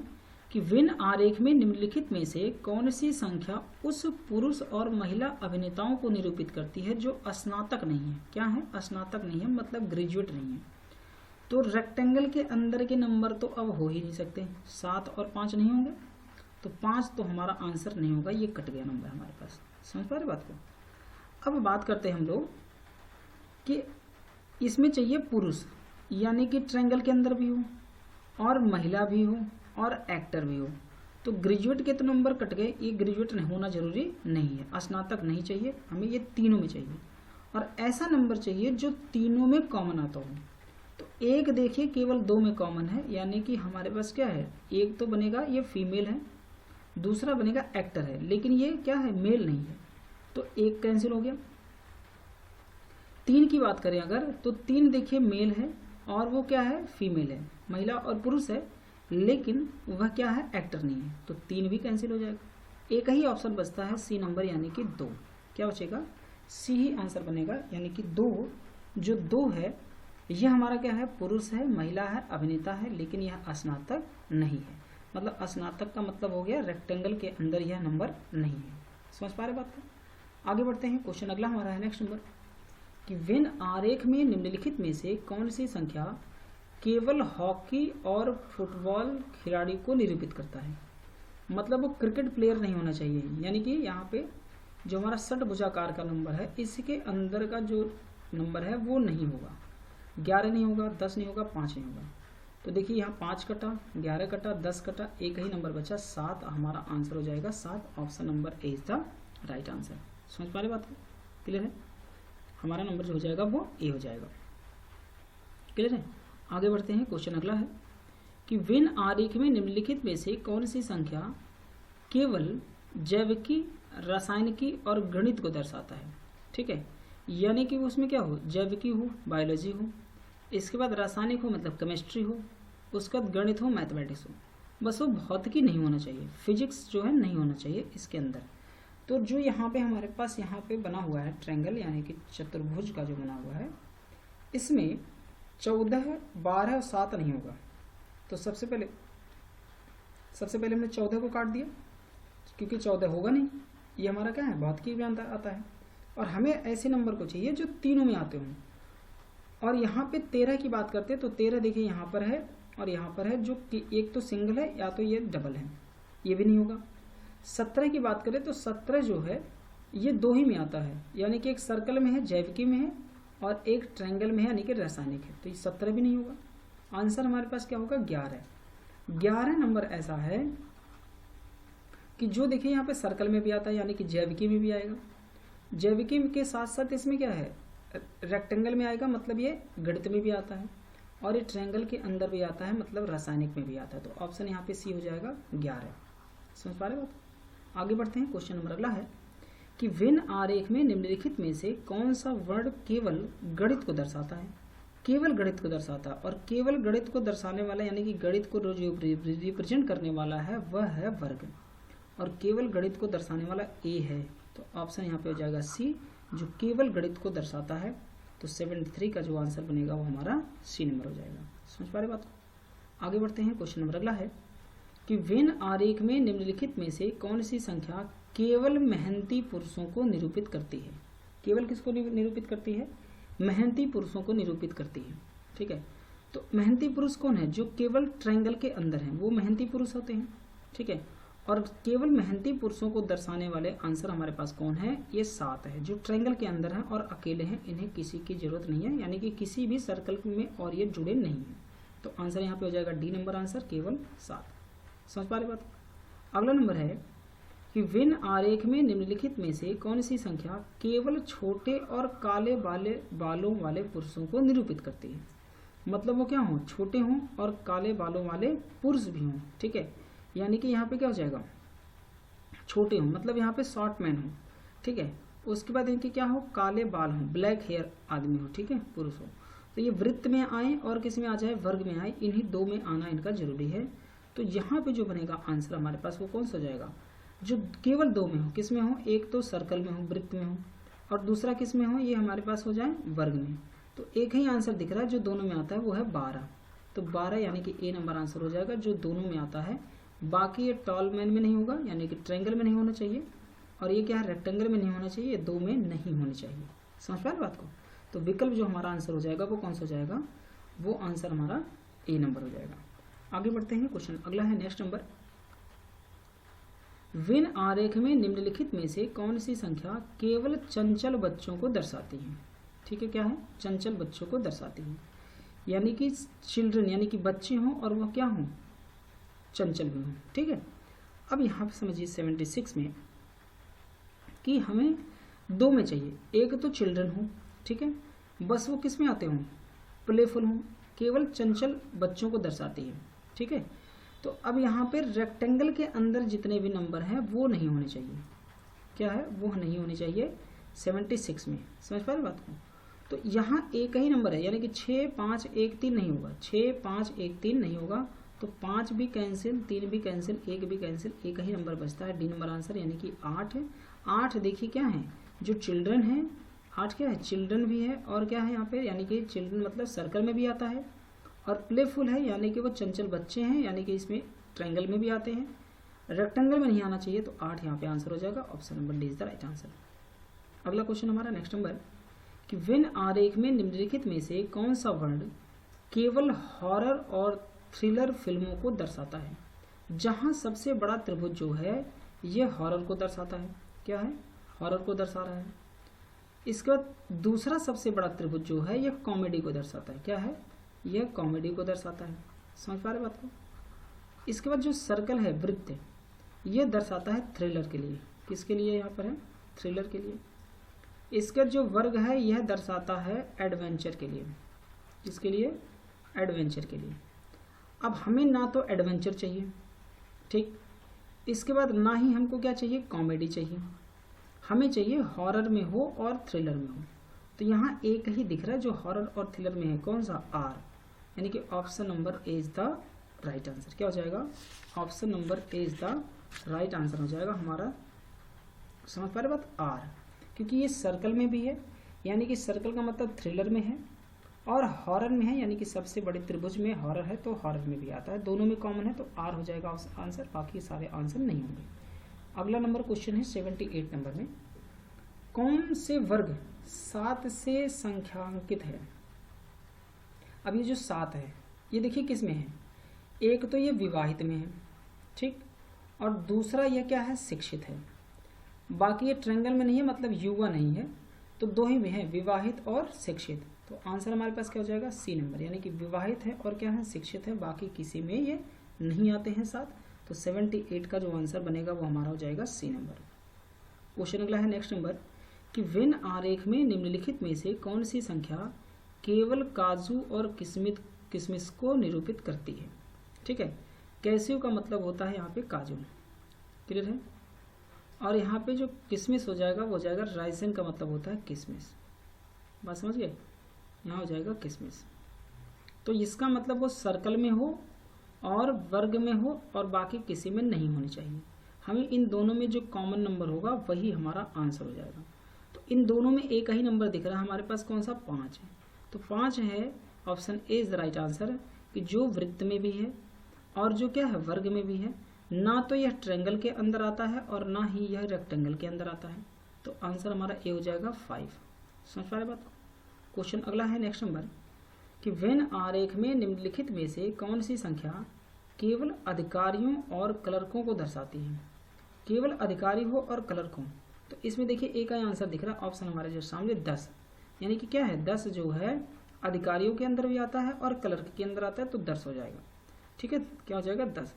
कि वेन आरेख में निम्नलिखित में से कौन सी संख्या उस पुरुष और महिला अभिनेताओं को निरूपित करती है जो स्नातक नहीं है। क्या है, स्नातक नहीं है, मतलब ग्रेजुएट नहीं है। तो रेक्टेंगल के अंदर के नंबर तो अब हो ही नहीं सकते, 7 और 5 नहीं होंगे, तो 5 तो हमारा आंसर नहीं होगा, ये कट गया नंबर हमारे पास। समझ पा रहे बात को। अब बात करते हैं हम लोग कि इसमें चाहिए पुरुष, यानी कि ट्रायंगल के अंदर भी हो और महिला भी हो और एक्टर भी हो, तो ग्रेजुएट के तो नंबर कट गए, ये ग्रेजुएट होना जरूरी नहीं है, स्नातक नहीं चाहिए हमें, ये तीनों में चाहिए, और ऐसा नंबर चाहिए जो तीनों में कॉमन आता हो। तो एक देखिए केवल 2 में कॉमन है, यानी कि हमारे पास क्या है, एक तो बनेगा ये फीमेल है, दूसरा बनेगा एक्टर है, लेकिन ये क्या है, मेल नहीं है, तो एक कैंसिल हो गया। 3 की बात करें अगर, तो 3 देखिए मेल है और वो क्या है, फीमेल है, महिला और पुरुष है, लेकिन वह क्या है, एक्टर नहीं है, तो 3 भी कैंसिल हो जाएगा। एक ही ऑप्शन बचता है सी नंबर, यानी कि 2। क्या बचेगा, सी ही आंसर बनेगा, यानी कि 2। जो 2 है यह हमारा क्या है, पुरुष है, महिला है, अभिनेता है, लेकिन यह स्नातक नहीं है। मतलब स्नातक का मतलब हो गया रेक्टेंगल के अंदर यह नंबर नहीं है। समझ पा रहे बात को। आगे बढ़ते हैं, क्वेश्चन अगला हमारा है नेक्स्ट नंबर कि वेन आरेख में निम्नलिखित में से कौन सी संख्या केवल हॉकी और फुटबॉल खिलाड़ी को निरूपित करता है। मतलब वो क्रिकेट प्लेयर नहीं होना चाहिए, यानी कि यहाँ पे जो हमारा षटभुजाकार का नंबर है इसके अंदर का जो नंबर है वो नहीं होगा, 11 नहीं होगा, 10 नहीं होगा, 5 नहीं होगा। तो देखिए यहाँ 5 कटा, 11 कटा, 10 कटा, एक ही नंबर बचा 7, हमारा आंसर हो जाएगा 7। Option number A is the right answer. समझ पा रहे बात को? क्लियर है? हमारा नंबर जो हो जाएगा वो ए हो जाएगा। क्लियर है? आगे बढ़ते हैं। क्वेश्चन अगला है कि विन आरेख में निम्नलिखित में से कौन सी संख्या केवल जैविकी, रासायनिकी और गणित को दर्शाता है। ठीक है, यानी कि उसमें क्या हो, जैविकी हो, बायोलॉजी हो, इसके बाद रासायनिक हो मतलब केमिस्ट्री हो, उसके बाद गणित हो, मैथमेटिक्स हो, बस वो भौतिकी नहीं होना चाहिए, फिजिक्स जो है नहीं होना चाहिए इसके अंदर। तो जो यहाँ पे हमारे पास यहाँ पे बना हुआ है ट्रायंगल यानी कि चतुर्भुज का जो बना हुआ है, इसमें 14, 12 और 7 नहीं होगा। तो सबसे पहले हमने 14 को काट दिया क्योंकि 14 होगा नहीं, ये हमारा क्या है, भौतिकी में आता है। और हमें ऐसे नंबर को चाहिए जो तीनों में आते हों। और यहाँ पे 13 की बात करते हैं तो 13 देखिए यहाँ पर है और यहाँ पर है, जो कि एक तो सिंगल है या तो ये डबल है, ये भी नहीं होगा। 17 की बात करें तो 17 जो है ये 2 ही में आता है, यानी कि एक सर्कल में है, जैविकी में है, और एक ट्रायंगल में है यानी कि रासायनिक है, तो ये 17 भी नहीं होगा। आंसर हमारे पास क्या होगा, 11। 11 नंबर ऐसा है कि जो देखिए यहाँ पे सर्कल में भी आता है यानी कि जैविकी में भी आएगा, जैविकी के साथ साथ इसमें क्या है, रेक्टेंगल में आएगा मतलब ये गणित में भी आता है, और ये ट्रायंगल के अंदर भी आता है मतलब रासायनिक में भी आता है। तो ऑप्शन यहाँ पे सी हो जाएगा 11। समझ पा रहे बात? आगे बढ़ते हैं। क्वेश्चन नंबर अगला है कि विन आरेख में निम्नलिखित में से कौन सा वर्ण केवल गणित को दर्शाता है। केवल गणित को दर्शाता है, और केवल गणित को दर्शाने वाला यानी कि गणित को जो रिप्रेजेंट करने वाला है वह है वर्ग, और केवल गणित को दर्शाने वाला ए है। तो ऑप्शन यहाँ पे हो जाएगा सी, जो केवल गणित को दर्शाता है। तो 73 का जो आंसर बनेगा वो हमारा सी नंबर हो जाएगा। समझ पा रहे बात को? आगे बढ़ते हैं। क्वेश्चन नंबर अगला है कि वेन आरेख में निम्नलिखित में से कौन सी संख्या केवल मेहनती पुरुषों को निरूपित करती है। केवल किसको निरूपित करती है, मेहनती पुरुषों को निरूपित करती है। ठीक है, तो मेहनती पुरुष कौन है, जो केवल ट्रायंगल के अंदर हैं वो मेहनती पुरुष होते हैं। ठीक है, और केवल मेहनती पुरुषों को दर्शाने वाले आंसर हमारे पास कौन है, ये 7 है, जो ट्रायंगल के अंदर हैं और अकेले हैं, इन्हें किसी की जरूरत नहीं है, यानी कि किसी भी सर्कल में और ये जुड़े नहीं हैं। तो आंसर यहाँ पे हो जाएगा डी नंबर आंसर, केवल 7। समझ पा रहे बात? अगला नंबर है कि वेन आरेख में निम्नलिखित में से कौन सी संख्या केवल छोटे और काले बालों वाले पुरुषों को निरूपित करती है। मतलब वो क्या हों, छोटे हों और काले बालों वाले पुरुष भी हों। ठीक है, यानी कि यहाँ पे क्या हो जाएगा, छोटे हों मतलब यहाँ पे शॉर्ट मैन हो। ठीक है, उसके बाद इनके क्या हो, काले बाल हों, ब्लैक हेयर आदमी हो। ठीक है, पुरुष हो। तो ये वृत्त में आए और किस में आ जाए, वर्ग में आए, इन्हीं 2 में आना इनका जरूरी है। तो यहाँ पे जो बनेगा आंसर हमारे पास वो कौन सा हो जाएगा, जो केवल 2 में हो। किस में हो, एक तो सर्कल में हो, वृत्त में हो, और दूसरा किस में हो, ये हमारे पास हो जाए वर्ग में। तो एक ही आंसर दिख रहा है जो दोनों में आता है, वो है 12। तो 12 यानी कि ए नंबर आंसर हो जाएगा, जो दोनों में आता है। बाकी ये टॉल मैन में नहीं होगा, यानी कि ट्रायंगल में नहीं होना चाहिए, और ये क्या है, रेक्टेंगल में नहीं होना चाहिए, ये 2 में नहीं होनी चाहिए। समझ पाए बात को? तो विकल्प जो हमारा आंसर हो जाएगा वो कौन सा हो जाएगा, वो आंसर हमारा ए नंबर हो जाएगा। आगे बढ़ते हैं। क्वेश्चन अगला है नेक्स्ट नंबर, विन आरेख में निम्नलिखित में से कौन सी संख्या केवल चंचल बच्चों को दर्शाती है। ठीक है, क्या है, चंचल बच्चों को दर्शाती है, यानी कि चिल्ड्रन यानी कि बच्चे हों और वह क्या हों, चंचल भी हों। ठीक है, अब यहाँ पे समझिए 76 में कि हमें 2 में चाहिए, एक तो चिल्ड्रन हो। ठीक है, बस वो किस में आते हों, प्लेफुल हों, केवल चंचल बच्चों को दर्शाती है। ठीक है, तो अब यहाँ पे रेक्टेंगल के अंदर जितने भी नंबर हैं वो नहीं होने चाहिए। क्या है, वो नहीं होने चाहिए 76 में। समझ पा रहे बात को? तो यहाँ एक ही नंबर है, यानी कि 6, 5, 1, 3 नहीं होगा, 6, 5, 1, 3 नहीं होगा। तो 5 भी कैंसिल, 3 भी कैंसिल, 1 भी कैंसिल, एक ही नंबर बचता है, डी नंबर आंसर, यानी कि 8 है। 8 देखिए क्या है, जो चिल्ड्रन है, 8 क्या है, चिल्ड्रन भी है, और क्या है यहाँ पे, यानी कि चिल्ड्रन मतलब सर्कल में भी आता है, और प्लेफुल है यानी कि वो चंचल बच्चे हैं, यानी कि इसमें ट्रायंगल में भी आते हैं, रेक्टेंगल में नहीं आना चाहिए। तो 8 यहाँ पे आंसर हो जाएगा, option number D is the right answer. अगला क्वेश्चन हमारा नेक्स्ट नंबर कि वेन आरेख में निम्नलिखित में से कौन सा वर्ण केवल हॉरर और थ्रिलर फिल्मों को दर्शाता है। जहां सबसे बड़ा त्रिभुज जो है यह हॉरर को दर्शाता है। क्या है, हॉरर को दर्शा रहा है। इसके बाद दूसरा सबसे बड़ा त्रिभुज जो है यह कॉमेडी को दर्शाता है। क्या है, यह कॉमेडी को दर्शाता है। समझ पा रहे बात को। इसके बाद जो सर्कल है, वृत्त, ये दर्शाता है थ्रिलर के लिए। किसके लिए यहाँ पर है? थ्रिलर के लिए। इसका जो वर्ग है यह दर्शाता है एडवेंचर के लिए। किसके लिए? एडवेंचर के लिए। अब हमें ना तो एडवेंचर चाहिए, ठीक, इसके बाद ना ही हमको क्या चाहिए? कॉमेडी चाहिए। हमें चाहिए हॉरर में हो और थ्रिलर में हो। तो यहाँ एक ही दिख रहा है जो हॉरर और थ्रिलर में है, कौन सा? आर, यानी कि option number A is the right answer. क्या हो जाएगा? Option number A is the right answer हो जाएगा हमारा। समझ पा रहे बात? आर, क्योंकि ये सर्कल में भी है, यानी कि सर्कल का मतलब थ्रिलर में है, और हॉरर में है, यानी कि सबसे बड़े त्रिभुज में हॉरर है तो हॉरर में भी आता है। दोनों में कॉमन है तो आर हो जाएगा आंसर, बाकी सारे आंसर नहीं होंगे। अगला नंबर क्वेश्चन है 78 नंबर में, कौन से वर्ग 7 से संख्यांकित है? अब ये जो 7 है ये देखिए किस में है? एक तो ये विवाहित में है, ठीक, और दूसरा ये क्या है? शिक्षित है। बाकी ये ट्रायंगल में नहीं है, मतलब युवा नहीं है, तो दो ही में है, विवाहित और शिक्षित। तो आंसर हमारे पास क्या हो जाएगा? सी नंबर, यानी कि विवाहित है और क्या है? शिक्षित है, बाकी किसी में ये नहीं आते हैं 7। तो 78 का जो आंसर बनेगा वो हमारा हो जाएगा सी नंबर। क्वेश्चन अगला है नेक्स्ट नंबर कि वेन आरेख में निम्नलिखित में से कौन सी संख्या केवल काजू और किशमिश को निरूपित करती है? ठीक है, कैसियो का मतलब होता है यहाँ पे काजू, क्लियर है, और यहाँ पे जो किशमिश हो जाएगा वो हो जाएगा राइसिन का मतलब होता है किशमिश। बात समझ गए? यहाँ हो जाएगा किशमिश। तो इसका मतलब वो सर्कल में हो और वर्ग में हो और बाकी किसी में नहीं होनी चाहिए। हमें इन दोनों में जो कॉमन नंबर होगा वही हमारा आंसर हो जाएगा। तो इन दोनों में एक ही नंबर दिख रहा है हमारे पास, कौन सा? 5 है। तो 5 है, option A is the right answer, कि जो वृत्त में भी है और जो क्या है? वर्ग में भी है। ना तो यह ट्रायंगल के अंदर आता है और ना ही यह रेक्टेंगल के अंदर आता है। तो आंसर हमारा ए हो जाएगा 5। समझ पा रहे बात को। क्वेश्चन अगला है नेक्स्ट नंबर कि वेन आरेख में निम्नलिखित में से कौन सी संख्या केवल अधिकारियों और क्लर्कों को दर्शाती है? केवल अधिकारी हो और क्लर्क हो, तो इसमें देखिए एक का आंसर दिख रहा है, ऑप्शन हमारे जो सामने 10, यानी कि क्या है? 10 जो है अधिकारियों के अंदर भी आता है और क्लर्क के अंदर आता है, तो 10 हो जाएगा। ठीक है, क्या हो जाएगा? 10।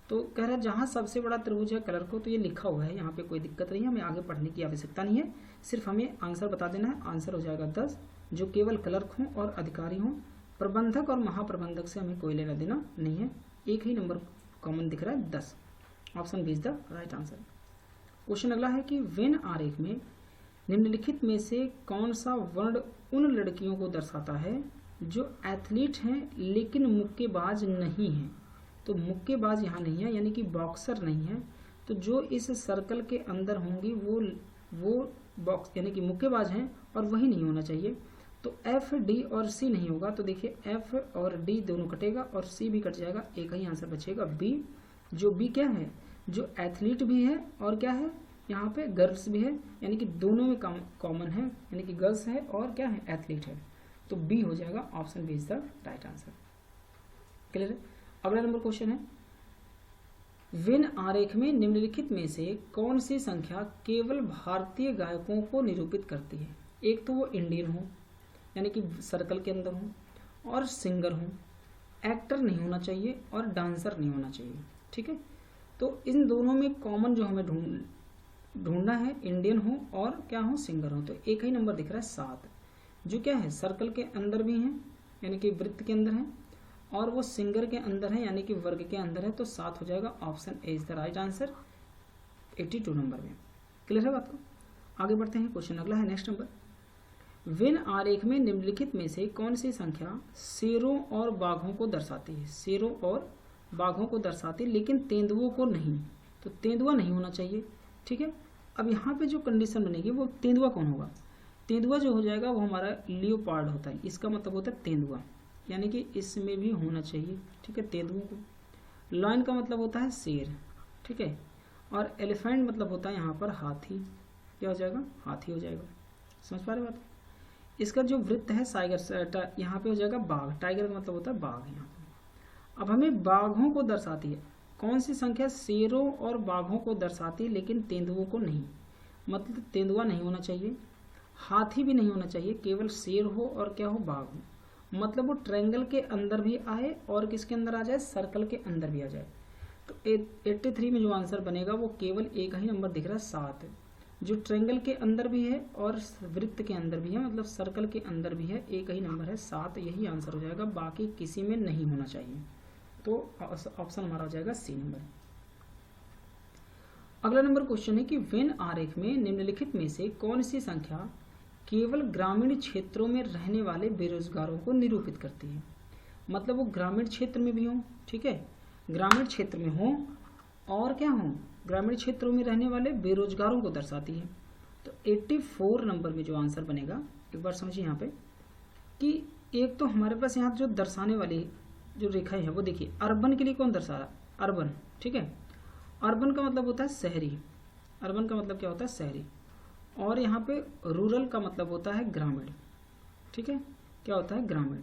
तो कह रहा है जहाँ सबसे बड़ा त्रिभुज है क्लर्क को, तो ये लिखा हुआ है, यहाँ पे कोई दिक्कत नहीं है, हमें आगे पढ़ने की आवश्यकता नहीं है, सिर्फ हमें आंसर बता देना है। आंसर हो जाएगा 10, जो केवल क्लर्क हों और अधिकारी हों। प्रबंधक और महाप्रबंधक से हमें कोई लेना देना नहीं है, एक ही नंबर कॉमन दिख रहा है 10। Option B is the right answer. Question अगला है कि वेन आरेख में निम्नलिखित में से कौन सा वर्ण उन लड़कियों को दर्शाता है जो एथलीट हैं लेकिन मुक्केबाज नहीं हैं? तो मुक्केबाज यहाँ नहीं है, यानी कि बॉक्सर नहीं है, तो जो इस सर्कल के अंदर होंगी वो बॉक्स यानी कि मुक्केबाज हैं, और वही नहीं होना चाहिए। तो एफ, डी और सी नहीं होगा, तो देखिए एफ और डी दोनों कटेगा और सी भी कट जाएगा, एक ही आंसर बचेगा बी। जो बी क्या है? जो एथलीट भी है और क्या है? यहाँ पे गर्ल्स भी है, यानी कि दोनों में कॉमन है, यानी कि गर्ल्स है और क्या है? एथलीट है। तो बी हो जाएगा, option B is the right answer. Clear है? अगला नंबर क्वेश्चन है वेन आरेख में निम्नलिखित में से कौन सी संख्या केवल भारतीय गायकों को निरूपित करती है? एक तो वो इंडियन हो, यानी कि सर्कल के अंदर हो, और सिंगर हो, एक्टर नहीं होना चाहिए और डांसर नहीं होना चाहिए। ठीक है, तो इन दोनों में कॉमन जो हमें ढूंढना है, इंडियन हो और क्या हो? सिंगर हो। तो एक ही नंबर दिख रहा है 7, जो क्या है? सर्कल के अंदर भी है, यानी कि वृत्त के अंदर है, और वो सिंगर के अंदर है, यानी कि वर्ग के अंदर है, तो 7 हो जाएगा। Option A is the right answer 82 number में। क्लियर है बात को? आगे बढ़ते हैं, क्वेश्चन अगला है नेक्स्ट नंबर वेन आरेख में निम्नलिखित में से कौन सी संख्या शेरों और बाघों को दर्शाती है? शेरों और बाघों को दर्शाती है लेकिन तेंदुओं को नहीं, तो तेंदुआ नहीं होना चाहिए। ठीक है, अब यहाँ पे जो कंडीशन बनेगी वो तेंदुआ कौन होगा? तेंदुआ जो हो जाएगा वो हमारा लियोपार्ड होता है, इसका मतलब होता है तेंदुआ, यानी कि इसमें भी होना चाहिए। ठीक है, तेंदुओं को। लायन का मतलब होता है शेर, ठीक है, और एलिफेंट मतलब होता है यहाँ पर हाथी, क्या हो जाएगा? हाथी हो जाएगा। समझ पा रहे बात? इसका जो वृत्त है टाइगर, यहाँ पे हो जाएगा बाघ, टाइगर का मतलब होता है बाघ यहाँ पे। अब हमें बाघों को दर्शाती है कौन सी संख्या? शेरों और बाघों को दर्शाती है लेकिन तेंदुओं को नहीं, मतलब तेंदुआ नहीं होना चाहिए, हाथी भी नहीं होना चाहिए, केवल शेर हो और क्या हो? बाघ हो। मतलब वो ट्रायंगल के अंदर भी आए और किसके अंदर आ जाए, सर्कल के अंदर भी आ जाए। तो 83 में जो आंसर बनेगा वो केवल एक ही नंबर दिख रहा है 7, जो ट्रायंगल के अंदर भी है और वृत्त के अंदर भी है, मतलब सर्कल के अंदर भी है, एक ही नंबर है 7, यही आंसर हो जाएगा, बाकी किसी में नहीं होना चाहिए। तो ऑप्शन हमारा हो जाएगा सी नंबर। अगला नंबर क्वेश्चन है कि वेन आरेख में निम्नलिखित में से कौन सी संख्या केवल ग्रामीण क्षेत्रों में रहने वाले बेरोजगारों को निरूपित करती है। मतलब वो ग्रामीण क्षेत्र में भी हों, ठीक है, ग्रामीण क्षेत्र में हों और क्या हों, ग्रामीण क्षेत्रों में रहने वाले बेरोजगारों को दर्शाती है। तो 84 नंबर में जो आंसर बनेगा, एक बार समझिए यहाँ पे कि एक तो हमारे पास यहाँ जो दर्शाने वाली जो रेखाएं है वो देखिए, अर्बन के लिए कौन दर्शा रहा है, अर्बन, ठीक है, अर्बन का मतलब होता है शहरी, अर्बन का मतलब क्या होता है, शहरी, और यहाँ पे रूरल का मतलब होता है ग्रामीण, ठीक है, क्या होता है, ग्रामीण।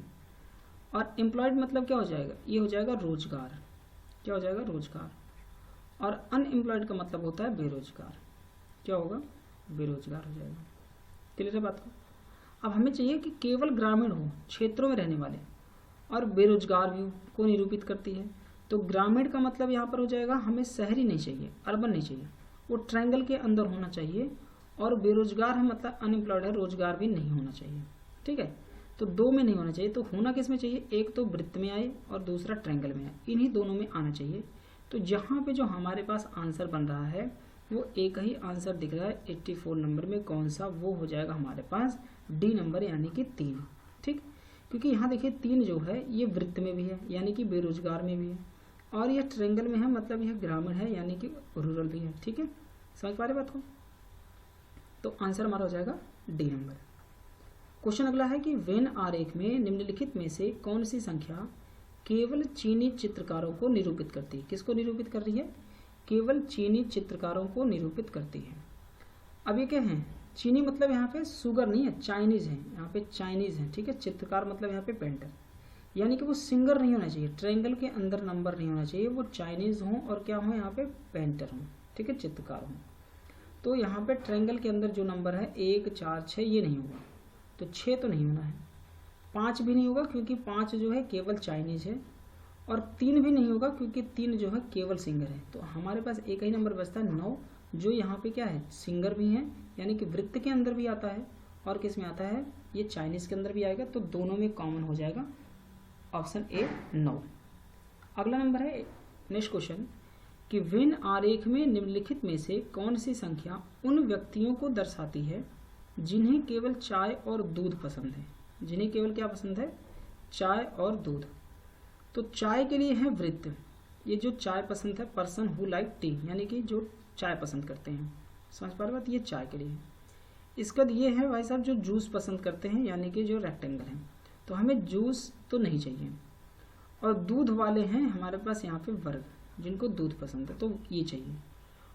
और एम्प्लॉयड मतलब क्या हो जाएगा, ये हो जाएगा रोजगार, क्या हो जाएगा, रोजगार। और अनएम्प्लॉयड का मतलब होता है बेरोजगार, क्या होगा, बेरोजगार हो जाएगा। क्लियर है बात को। अब हमें चाहिए कि केवल ग्रामीण हो, क्षेत्रों में रहने वाले, और बेरोजगार भी हो, को निरूपित करती है। तो ग्रामीण का मतलब यहाँ पर हो जाएगा, हमें शहरी नहीं चाहिए, अर्बन नहीं चाहिए, वो ट्रायंगल के अंदर होना चाहिए। और बेरोजगार है मतलब अनएम्प्लॉयड है, रोजगार भी नहीं होना चाहिए, ठीक है। तो दो में नहीं होना चाहिए, तो होना किस में चाहिए, एक तो वृत्त में आए और दूसरा ट्रायंगल में आए, इन्हीं दोनों में आना चाहिए। तो जहाँ पे जो हमारे पास आंसर बन रहा है वो एक ही आंसर दिख रहा है 84 नंबर में, कौन सा, वो हो जाएगा हमारे पास डी नंबर, यानी कि 3, ठीक। क्योंकि यहाँ देखिए 3 जो है ये वृत्त में भी है, यानी कि बेरोजगार में भी है, और यह ट्रायंगल में है, मतलब यह ग्रामीण है, यानी कि रूरल भी है, ठीक है, समझ पा रहे बात को। तो आंसर हमारा हो जाएगा डी नंबर। क्वेश्चन अगला है कि वेन आरेख में निम्नलिखित में से कौन सी संख्या केवल चीनी चित्रकारों को निरूपित करती है। किसको निरूपित कर रही है, केवल चीनी चित्रकारों को निरूपित करती है। अब ये क्या है, चीनी मतलब यहाँ पे शुगर नहीं है, चाइनीज है, यहाँ पे चाइनीज है, ठीक है। चित्रकार मतलब यहाँ पे पेंटर, यानी कि वो सिंगर नहीं होना चाहिए, ट्रायंगल के अंदर नंबर नहीं होना चाहिए, वो चाइनीज हों और क्या हो, यहाँ पे पेंटर हों, ठीक है, चित्रकार हों। तो यहाँ पे ट्रायंगल के अंदर जो नंबर है 1, 4, 6 ये नहीं होगा, तो 6 तो नहीं होना है, 5 भी नहीं होगा क्योंकि 5 जो है केवल चाइनीज है, और 3 भी नहीं होगा क्योंकि 3 जो है केवल सिंगर है। तो हमारे पास एक ही नंबर बचता है 9, जो यहाँ पे क्या है, सिंगर भी है, यानी कि वृत्त के अंदर भी आता है और किस में आता है, ये चाइनीज के अंदर भी आएगा, तो दोनों में कॉमन हो जाएगा, ऑप्शन ए 9। अगला नंबर है नेक्स्ट क्वेश्चन कि वेन आरेख में निम्नलिखित में से कौन सी संख्या उन व्यक्तियों को दर्शाती है जिन्हें केवल चाय और दूध पसंद है। जिन्हें केवल क्या पसंद है, चाय और दूध। तो चाय के लिए है वृत्त, ये जो चाय पसंद है, पर्सन हु लाइक टी, यानी कि जो चाय पसंद करते हैं, समझ पा रहे बात, ये चाय के लिए। इसका ये है भाई साहब जो जूस पसंद करते हैं, यानी कि जो रेक्टेंगल है, तो हमें जूस तो नहीं चाहिए। और दूध वाले हैं हमारे पास यहाँ पे वर्ग, जिनको दूध पसंद है, तो ये चाहिए।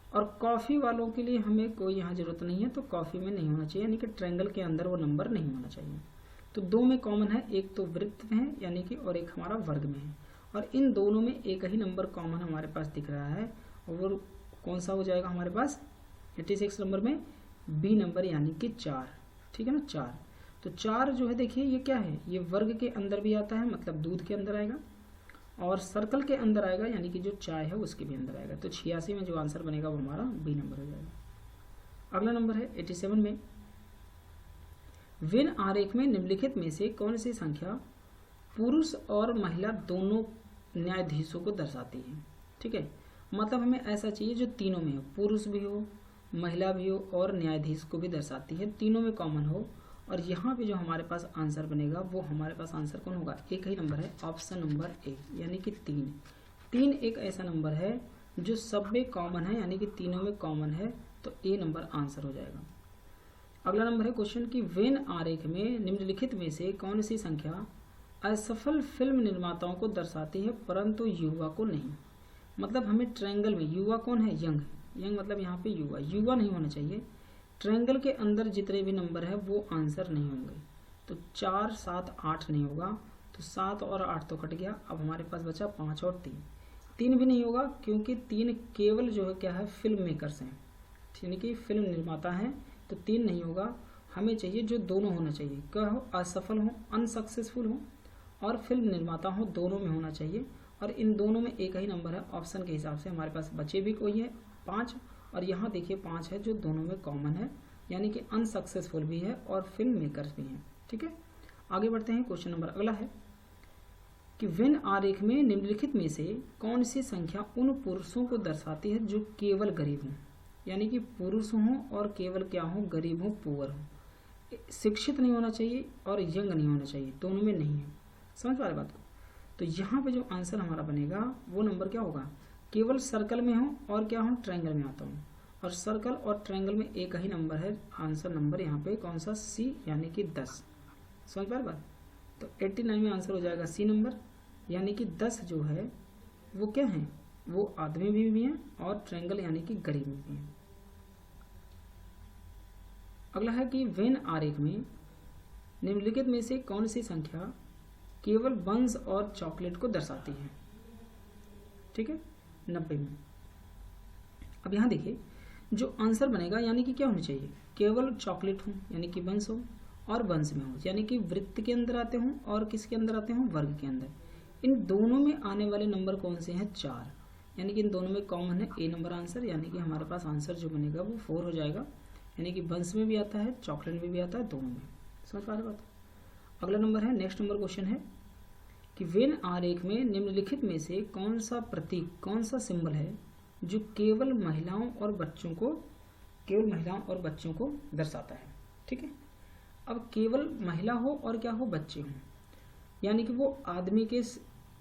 और कॉफ़ी वालों के लिए हमें कोई यहाँ ज़रूरत नहीं है, तो कॉफ़ी में नहीं होना चाहिए, यानी कि ट्रायंगल के अंदर वो नंबर नहीं होना चाहिए। तो दो में कॉमन है, एक तो वृत्त में है यानी कि, और एक हमारा वर्ग में है, और इन दोनों में एक ही नंबर कॉमन हमारे पास दिख रहा है, और वो कौन सा हो जाएगा हमारे पास 86 नंबर में, बी नंबर, यानी कि 4, ठीक है ना, 4। तो 4 जो है देखिए ये क्या है, ये वर्ग के अंदर भी आता है, मतलब दूध के अंदर आएगा, और सर्कल के अंदर आएगा, यानी कि जो चाय है उसके भी अंदर आएगा। तो 86 में जो आंसर बनेगा वो हमारा बी नंबर हो जाएगा। अगला नंबर है 87 में, वेन आरेख में निम्नलिखित में से कौन सी संख्या पुरुष और महिला दोनों न्यायाधीशों को दर्शाती है। ठीक है, मतलब हमें ऐसा चाहिए जो तीनों में हो, पुरुष भी हो, महिला भी हो और न्यायाधीश को भी दर्शाती है, तीनों में कॉमन हो। और यहाँ पे जो हमारे पास आंसर बनेगा वो हमारे पास आंसर कौन होगा, एक ही नंबर है, ऑप्शन नंबर ए, यानी कि 3 एक ऐसा नंबर है जो सब में कॉमन है, यानी कि तीनों में कॉमन है, तो ए नंबर आंसर हो जाएगा। अगला नंबर है क्वेश्चन कि वेन आरेख में निम्नलिखित में से कौन सी संख्या असफल फिल्म निर्माताओं को दर्शाती है परंतु युवा को नहीं। मतलब हमें ट्रायंगल में युवा कौन है, यंग, मतलब यहाँ पे युवा नहीं होना चाहिए। ट्रायंगल के अंदर जितने भी नंबर है वो आंसर नहीं होंगे, तो 4, 7, 8 नहीं होगा, तो 7 और 8 तो कट गया। अब हमारे पास बचा 5 और 3 भी नहीं होगा क्योंकि 3 केवल जो है क्या है, फिल्म मेकर्स हैं, यानी कि फिल्म निर्माता हैं, तो 3 नहीं होगा। हमें चाहिए जो दोनों होना चाहिए, क्या हो, असफल हो, अनसक्सेसफुल हो, और फिल्म निर्माता हो, दोनों में होना चाहिए। और इन दोनों में एक ही नंबर है ऑप्शन के हिसाब से। हमारे पास बचे भी कोई है 5 और यहाँ देखिए 5 है जो दोनों में कॉमन है, यानी कि अनसक्सेसफुल भी है और फिल्म मेकर्स भी हैं। ठीक है, आगे बढ़ते हैं। क्वेश्चन नंबर अगला है कि वेन आरेख में निम्नलिखित में से कौन सी संख्या उन पुरुषों को दर्शाती है जो केवल गरीब हों, यानी कि पुरुष हों और केवल क्या हो, गरीब हों, पुअर हों। शिक्षित नहीं होना चाहिए और यंग नहीं होना चाहिए, दोनों में नहीं है। समझ पा रहे बात को? तो यहाँ पे जो आंसर हमारा बनेगा वो नंबर क्या होगा, केवल सर्कल में हो और क्या हो, ट्रायंगल में आता हूँ। और सर्कल और ट्रायंगल में एक ही नंबर है, आंसर नंबर यहाँ पे कौन सा, सी, यानी कि 10। समझ पा रहे बात? तो 89 में आंसर हो जाएगा सी नंबर, यानी कि 10 जो है वो क्या है, वो आदमी भी हैं और ट्रायंगल यानी कि गरीब भी हैं। अगला है कि वेन आरेख में निम्नलिखित में से कौन सी संख्या केवल बंस और चॉकलेट को दर्शाती है। ठीक है, 90 में। अब यहाँ देखिए जो आंसर बनेगा यानी कि क्या होनी चाहिए, केवल चॉकलेट हो यानी कि बंस हो और बंस में हो यानी कि वृत्त के अंदर आते हों और किसके अंदर आते हों, वर्ग के अंदर। इन दोनों में आने वाले नंबर कौन से हैं, 4, यानी कि इन दोनों में कॉमन है ए नंबर आंसर, यानी कि हमारे पास आंसर जो बनेगा वो 4 हो जाएगा, यानी कि बंस में भी आता है, चॉकलेट में भी आता है, दोनों में। समझ पा रहे बात? अगला नंबर है, नेक्स्ट नंबर क्वेश्चन है कि वेन आरेख में निम्नलिखित में से कौन सा प्रतीक, कौन सा सिंबल है जो केवल महिलाओं और बच्चों को दर्शाता है। ठीक है, अब केवल महिला हो और क्या हो, बच्चे हों, यानी कि वो आदमी के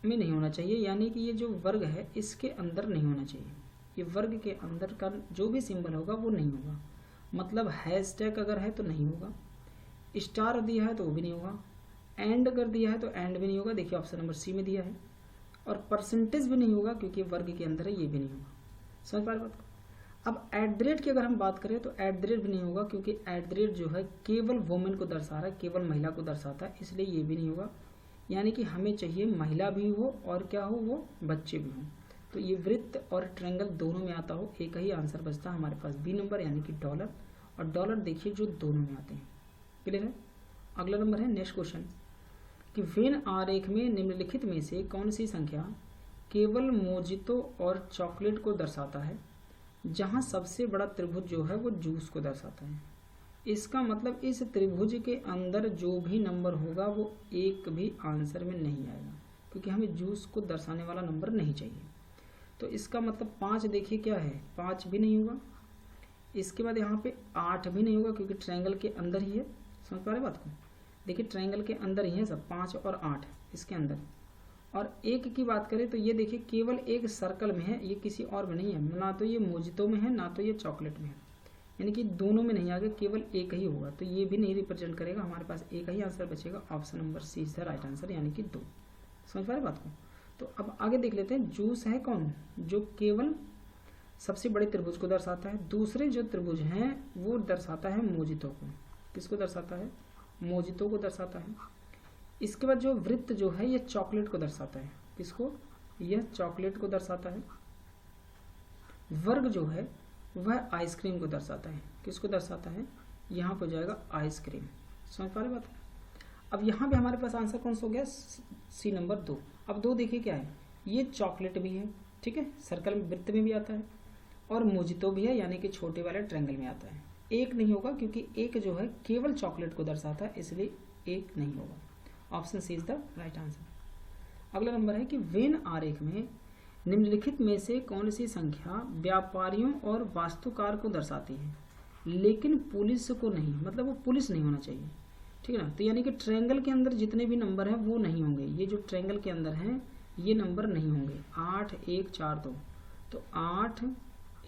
में नहीं होना चाहिए, यानी कि ये जो वर्ग है इसके अंदर नहीं होना चाहिए। ये वर्ग के अंदर का जो भी सिंबल होगा वो नहीं होगा, मतलब हैशटैग अगर है तो नहीं होगा, स्टार दिया है तो वो भी नहीं होगा, एंड अगर दिया है तो एंड भी नहीं होगा, देखिए ऑप्शन नंबर सी में दिया है, और परसेंटेज भी नहीं होगा क्योंकि वर्ग के अंदर है, ये भी नहीं होगा। समझ पा रहे बात को? अब एट द रेट की अगर हम बात करें तो एट द रेट भी नहीं होगा क्योंकि एट द रेट जो है केवल वुमेन को दर्शा रहा है, केवल महिला को दर्शाता है, इसलिए ये भी नहीं होगा। यानी कि हमें चाहिए महिला भी हो और क्या हो, वो बच्चे भी हों। तो ये वृत्त और ट्रायंगल दोनों में आता हो, एक ही आंसर बचता है हमारे पास बी नंबर, यानी कि डॉलर। और डॉलर देखिए जो दोनों में आते हैं। क्लियर है? अगला नंबर है नेक्स्ट क्वेश्चन कि वेन आरेख में निम्नलिखित में से कौन सी संख्या केवल मोजितो और चॉकलेट को दर्शाता है, जहां सबसे बड़ा त्रिभुज जो है वो जूस को दर्शाता है। इसका मतलब इस त्रिभुज के अंदर जो भी नंबर होगा वो एक भी आंसर में नहीं आएगा क्योंकि हमें जूस को दर्शाने वाला नंबर नहीं चाहिए। तो इसका मतलब 5 देखिए क्या है, 5 भी नहीं होगा। इसके बाद यहाँ पे 8 भी नहीं होगा क्योंकि ट्रायंगल के अंदर ही है। समझ पा रहे बात को? देखिए ट्रायंगल के अंदर ही है सब, 5 और 8 इसके अंदर। और 1 की बात करें तो ये देखिए केवल एक सर्कल में है, ये किसी और में नहीं है, ना तो ये मोजितो में है ना तो ये चॉकलेट में है, यानी कि दोनों में नहीं आ गया, केवल एक ही होगा। तो ये भी नहीं रिप्रेजेंट करेगा, हमारे पास एक ही आंसर बचेगा, option number C is the right answer, यानी कि 2। समझ पा रहे बात को? तो अब आगे देख लेते हैं, जूस है कौन, जो केवल सबसे बड़े त्रिभुज को दर्शाता है। दूसरे जो त्रिभुज हैं वो दर्शाता है मोजितो को। किसको दर्शाता है? मोजितो को दर्शाता है। इसके बाद जो वृत्त जो है ये चॉकलेट को दर्शाता है। किसको? यह चॉकलेट को दर्शाता है। वर्ग जो है वह आइसक्रीम को दर्शाता है। किसको दर्शाता है? यहाँ पर जाएगा आइसक्रीम। समझ पा रहे बात? अब यहाँ पे हमारे पास आंसर कौन सा हो गया? सी नंबर 2। अब 2 देखिए क्या है, ये चॉकलेट भी है, ठीक है, सर्कल में वृत्त में भी आता है, और मोजितो भी है यानी कि छोटे वाले ट्रायंगल में आता है। 1 नहीं होगा क्योंकि 1 जो है केवल चॉकलेट को दर्शाता है, इसलिए 1 नहीं होगा। Option C is the right answer. अगला नंबर है कि वेन आरेख में निम्नलिखित में से कौन सी संख्या व्यापारियों और वास्तुकार को दर्शाती है लेकिन पुलिस को नहीं, मतलब वो पुलिस नहीं होना चाहिए, ठीक है ना। तो यानी कि ट्रायंगल के अंदर जितने भी नंबर हैं वो नहीं होंगे, ये जो ट्रायंगल के अंदर हैं ये नंबर नहीं होंगे। 8 1 4 2, तो 8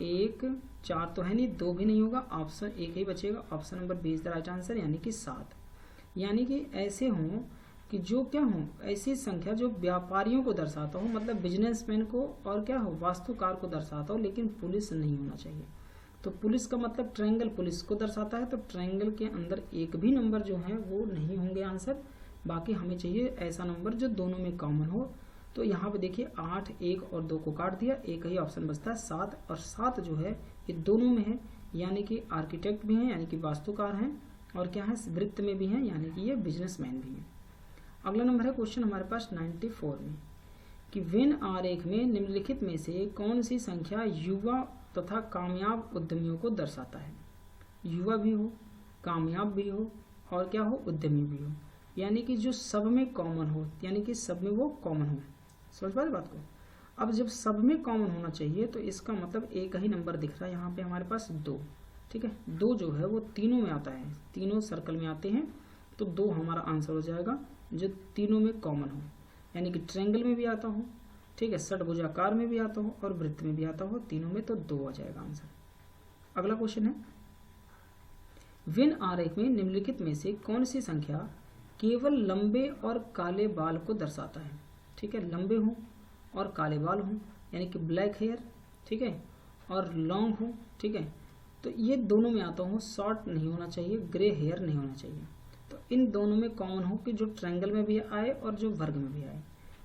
1 4 तो है नहीं, 2 भी नहीं होगा, ऑप्शन 1 ही बचेगा, option number B is the right answer, यानी कि 7। यानी कि ऐसे हों कि जो क्या हो, ऐसी संख्या जो व्यापारियों को दर्शाता हो, मतलब बिजनेसमैन को, और क्या हो, वास्तुकार को दर्शाता हो, लेकिन पुलिस नहीं होना चाहिए। तो पुलिस का मतलब ट्रायंगल पुलिस को दर्शाता है, तो ट्रायंगल के अंदर एक भी नंबर जो है वो नहीं होंगे आंसर। बाकी हमें चाहिए ऐसा नंबर जो दोनों में कॉमन हो। तो यहाँ पे देखिए 8 1 और 2 को काट दिया, एक ही ऑप्शन बचता है 7, और 7 जो है ये दोनों में है, यानी कि आर्किटेक्ट भी हैं यानी कि वास्तुकार हैं, और क्या है, वृत्त में भी हैं यानी कि ये बिजनेसमैन भी हैं। अगला नंबर है क्वेश्चन हमारे पास 94 में कि वेन आरेख में निम्नलिखित में से कौन सी संख्या युवा तथा कामयाब उद्यमियों को दर्शाता है। युवा भी हो, कामयाब भी हो और क्या हो, उद्यमी भी हो, यानी कि जो सब में कॉमन हो, यानी कि सब में वो कॉमन हो। समझ पा रहे बात को। अब जब सब में कॉमन होना चाहिए तो इसका मतलब एक ही नंबर दिख रहा है यहाँ पे हमारे पास 2, ठीक है। 2 जो है वो तीनों में आता है, तीनों सर्कल में आते हैं, तो 2 हमारा आंसर हो जाएगा जो तीनों में कॉमन हो, यानी कि ट्रायंगल में भी आता हो, ठीक है, षटभुजाकार में भी आता हो और वृत्त में भी आता हो, तीनों में, तो 2 आ जाएगा आंसर। अगला क्वेश्चन है वेन आरेख में निम्नलिखित में से कौन सी संख्या केवल लंबे और काले बाल को दर्शाता है। ठीक है, लंबे हों और काले बाल हों, यानी कि ब्लैक हेयर, ठीक है, और लॉन्ग हो, ठीक है, तो ये दोनों में आता हो, शॉर्ट नहीं होना चाहिए, ग्रे हेयर नहीं होना चाहिए। तो इन दोनों में कॉमन हो कि जो ट्रायंगल में भी आए और जो वर्ग में भी आए।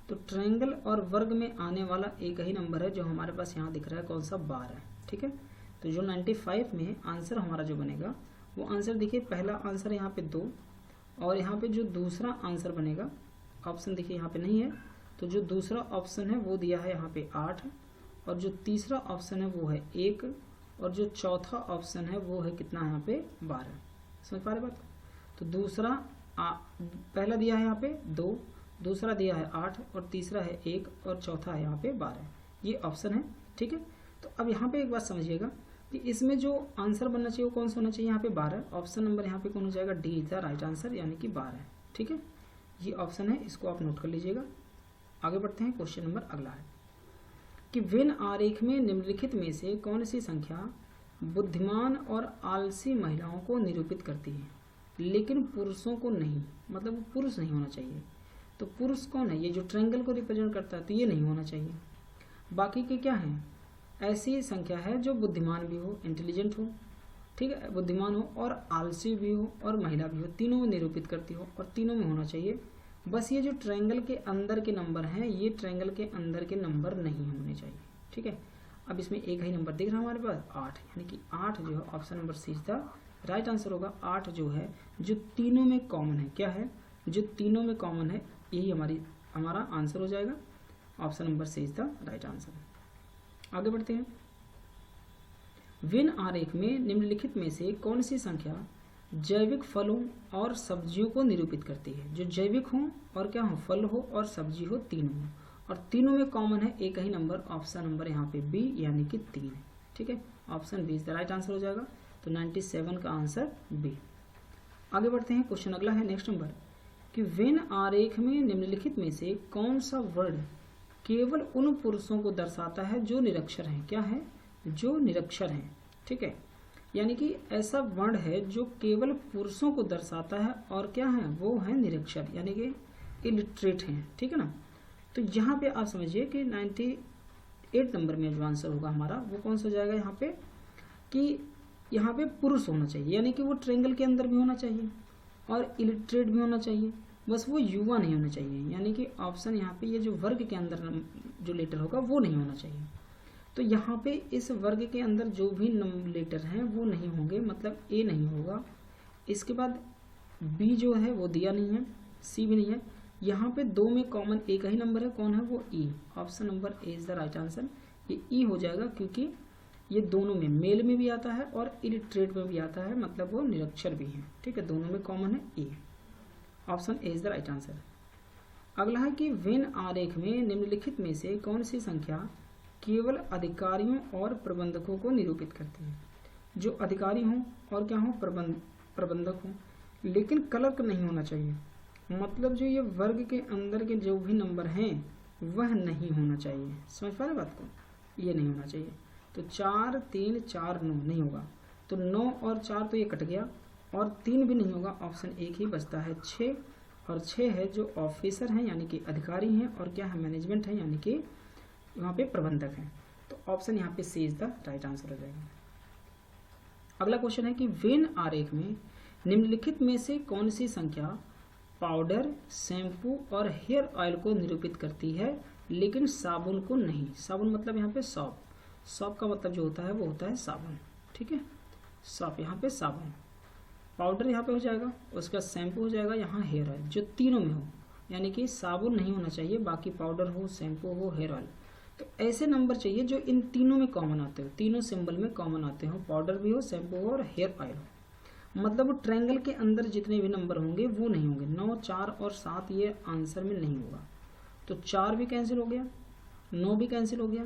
तो ट्रायंगल और वर्ग में आने वाला एक ही नंबर है जो हमारे पास यहाँ दिख रहा है, कौन सा, 12, ठीक है। तो जो 95 में आंसर हमारा जो बनेगा वो आंसर देखिए, पहला आंसर यहाँ पे 2 और यहाँ पे जो दूसरा आंसर बनेगा, ऑप्शन देखिए यहाँ पे नहीं है, तो जो दूसरा ऑप्शन है वो दिया है यहाँ पे 8 और जो तीसरा ऑप्शन है वो है 1 और जो चौथा ऑप्शन है वो है कितना, यहाँ पे 12। समझ पा रहे बात। तो दूसरा पहला दिया है यहाँ पे 2, दूसरा दिया है 8 और तीसरा है 1 और चौथा है यहाँ पे 12, ये ऑप्शन है, ठीक है। तो अब यहाँ पे एक बात समझिएगा कि इसमें जो आंसर बनना चाहिए वो कौन सा होना चाहिए, यहाँ पे 12, ऑप्शन नंबर यहाँ पे कौन हो जाएगा, D is the right answer, यानी कि 12, ठीक है, ये ऑप्शन है, इसको आप नोट कर लीजिएगा। आगे बढ़ते हैं, क्वेश्चन नंबर अगला है कि वेन आरेख में निम्नलिखित में से कौन सी संख्या बुद्धिमान और आलसी महिलाओं को निरूपित करती है लेकिन पुरुषों को नहीं, मतलब पुरुष नहीं होना चाहिए। तो पुरुष कौन है, ये जो ट्रायंगल को रिप्रेजेंट करता है, तो ये नहीं होना चाहिए। बाकी के क्या है, ऐसी संख्या है जो बुद्धिमान भी हो, इंटेलिजेंट हो, ठीक है, बुद्धिमान हो और आलसी भी हो और महिला भी हो, तीनों में निरूपित करती हो और तीनों में होना चाहिए। बस ये जो ट्रायंगल के अंदर के नंबर हैं, ये ट्रायंगल के अंदर के नंबर नहीं होने चाहिए, ठीक है। अब इसमें एक ही नंबर दिख रहा है हमारे पास 8, यानी कि 8 जो है option number C is the right answer होगा। 8 जो है जो तीनों में कॉमन है, क्या है, जो तीनों में कॉमन है, यही हमारा आंसर हो जाएगा। Option number C is the right answer. आगे बढ़ते हैं, वेन आरेख में निम्नलिखित में से कौन सी संख्या जैविक फलों और सब्जियों को निरूपित करती है। जो जैविक हो और क्या हो, फल हो और सब्जी हो, तीनों हो, और तीनों में कॉमन है एक ही नंबर, ऑप्शन नंबर यहाँ पे बी, यानी कि 3, ठीक है, option B is the right answer हो जाएगा। तो 97 का आंसर बी। आगे बढ़ते हैं, क्वेश्चन अगला है नेक्स्ट नंबर कि वेन आरेख में निम्नलिखित में से कौन सा वर्ण केवल उन पुरुषों को दर्शाता है जो निरक्षर हैं। क्या है, जो निरक्षर हैं, ठीक है, यानी कि ऐसा वर्ण है जो केवल पुरुषों को दर्शाता है और क्या है, वो है निरक्षर, यानी कि इलिटरेट हैं, ठीक है ना। तो यहाँ पे आप समझिए कि 98 नंबर में जो आंसर होगा हमारा वो कौन सा हो जाएगा, यहाँ पे कि यहाँ पे पुरुष होना चाहिए, यानी कि वो ट्रायंगल के अंदर भी होना चाहिए और इलिटरेट भी होना चाहिए, बस वो युवा नहीं होना चाहिए, यानी कि ऑप्शन यहाँ पे ये जो वर्ग के अंदर जो लेटर होगा वो नहीं होना चाहिए। तो यहाँ पे इस वर्ग के अंदर जो भी लेटर हैं वो नहीं होंगे, मतलब ए नहीं होगा, इसके बाद बी जो है वो दिया नहीं है, सी भी नहीं है, यहाँ पे 2 में कॉमन एक ही नंबर है, कौन है वो, ई, option number A is the right answer. ये ई हो जाएगा क्योंकि ये दोनों में, मेल में भी आता है और इलिटरेट में भी आता है, मतलब वो निरक्षर भी है, ठीक है, दोनों में कॉमन है A, option A is the right answer. अगला है कि वेन आरेख में निम्नलिखित में से कौन सी संख्या केवल अधिकारियों और प्रबंधकों को निरूपित करती है। जो अधिकारी हों और क्या हों, प्रबंधक हों, लेकिन क्लर्क नहीं होना चाहिए, मतलब जो ये वर्ग के अंदर के जो भी नंबर हैं वह नहीं होना चाहिए। समझ पा रहे बात को, ये नहीं होना चाहिए। तो 4, 3, 4, 9 नहीं होगा, तो 9 और 4 तो ये कट गया और 3 भी नहीं होगा, ऑप्शन एक ही बचता है 6, और 6 है जो ऑफिसर हैं यानी कि अधिकारी हैं और क्या है, मैनेजमेंट है, यानी कि यहाँ पे प्रबंधक हैं। तो ऑप्शन यहाँ पे सी इज द राइट आंसर हो जाएगा। अगला क्वेश्चन है कि वेन आरेख में निम्नलिखित में से कौन सी संख्या पाउडर, शैम्पू और हेयर ऑयल को निरूपित करती है लेकिन साबुन को नहीं। साबुन मतलब यहाँ पे सॉप, सॉप का मतलब जो होता है वो होता है साबुन, ठीक है, सॉप यहाँ पे साबुन, पाउडर यहाँ पे हो जाएगा, उसका शैम्पू हो जाएगा, यहाँ हेयर ऑयल, जो तीनों में हो यानी कि साबुन नहीं होना चाहिए, बाकी पाउडर हो, शैम्पू हो, हेयर ऑयल। तो ऐसे नंबर चाहिए जो इन तीनों में कॉमन आते हो, तीनों सिंबल में कॉमन आते हो, पाउडर भी हो, शैम्पू हो और हेयर ऑयल हो। मतलब ट्रायंगल के अंदर जितने भी नंबर होंगे वो नहीं होंगे। 9, 4 और 7 ये आंसर में नहीं होगा। तो 4 भी कैंसिल हो गया, 9 भी कैंसिल हो गया।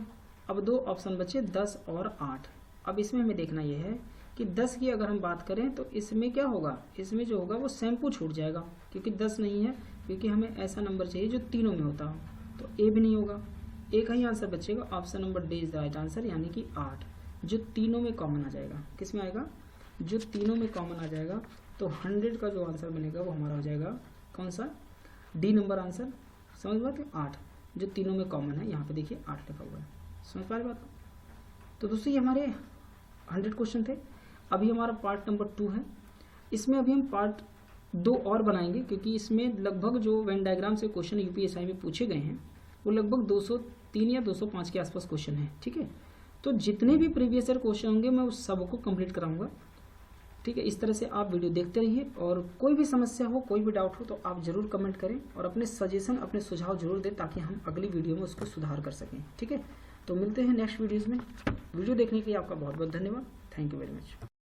अब 2 ऑप्शन बचे 10 और 8। अब इसमें हमें देखना यह है कि 10 की अगर हम बात करें तो इसमें क्या होगा, इसमें जो होगा वो शैम्पू छूट जाएगा, क्योंकि 10 नहीं है, क्योंकि हमें ऐसा नंबर चाहिए जो तीनों में होता हो। तो ए भी नहीं होगा, एक ही आंसर बचेगा, option number D is the right answer, यानी कि 8 जो तीनों में कॉमन आ जाएगा। किस में आएगा, जो तीनों में कॉमन आ जाएगा। तो 100 का जो आंसर बनेगा वो हमारा हो जाएगा कौन सा, डी नंबर आंसर। समझ बात है, 8 जो तीनों में कॉमन है, यहाँ पे देखिए 8 लिखा हुआ है। समझ पा रहे बात। तो दोस्तों ये हमारे 100 क्वेश्चन थे। अभी हमारा पार्ट नंबर 2 है। इसमें अभी हम पार्ट 2 और बनाएंगे, क्योंकि इसमें लगभग जो वेन डायग्राम से क्वेश्चन यूपीएसआई में पूछे गए हैं वो लगभग 203 या 205 के आसपास क्वेश्चन है। ठीक है, तो जितने भी प्रीवियस ईयर क्वेश्चन होंगे मैं उस सबको कंप्लीट कराऊंगा। ठीक है, इस तरह से आप वीडियो देखते रहिए, और कोई भी समस्या हो, कोई भी डाउट हो तो आप जरूर कमेंट करें और अपने सजेशन, अपने सुझाव जरूर दें, ताकि हम अगली वीडियो में उसको सुधार कर सकें। ठीक है, तो मिलते हैं नेक्स्ट वीडियोज़ में। वीडियो देखने के लिए आपका बहुत बहुत धन्यवाद। Thank you very much.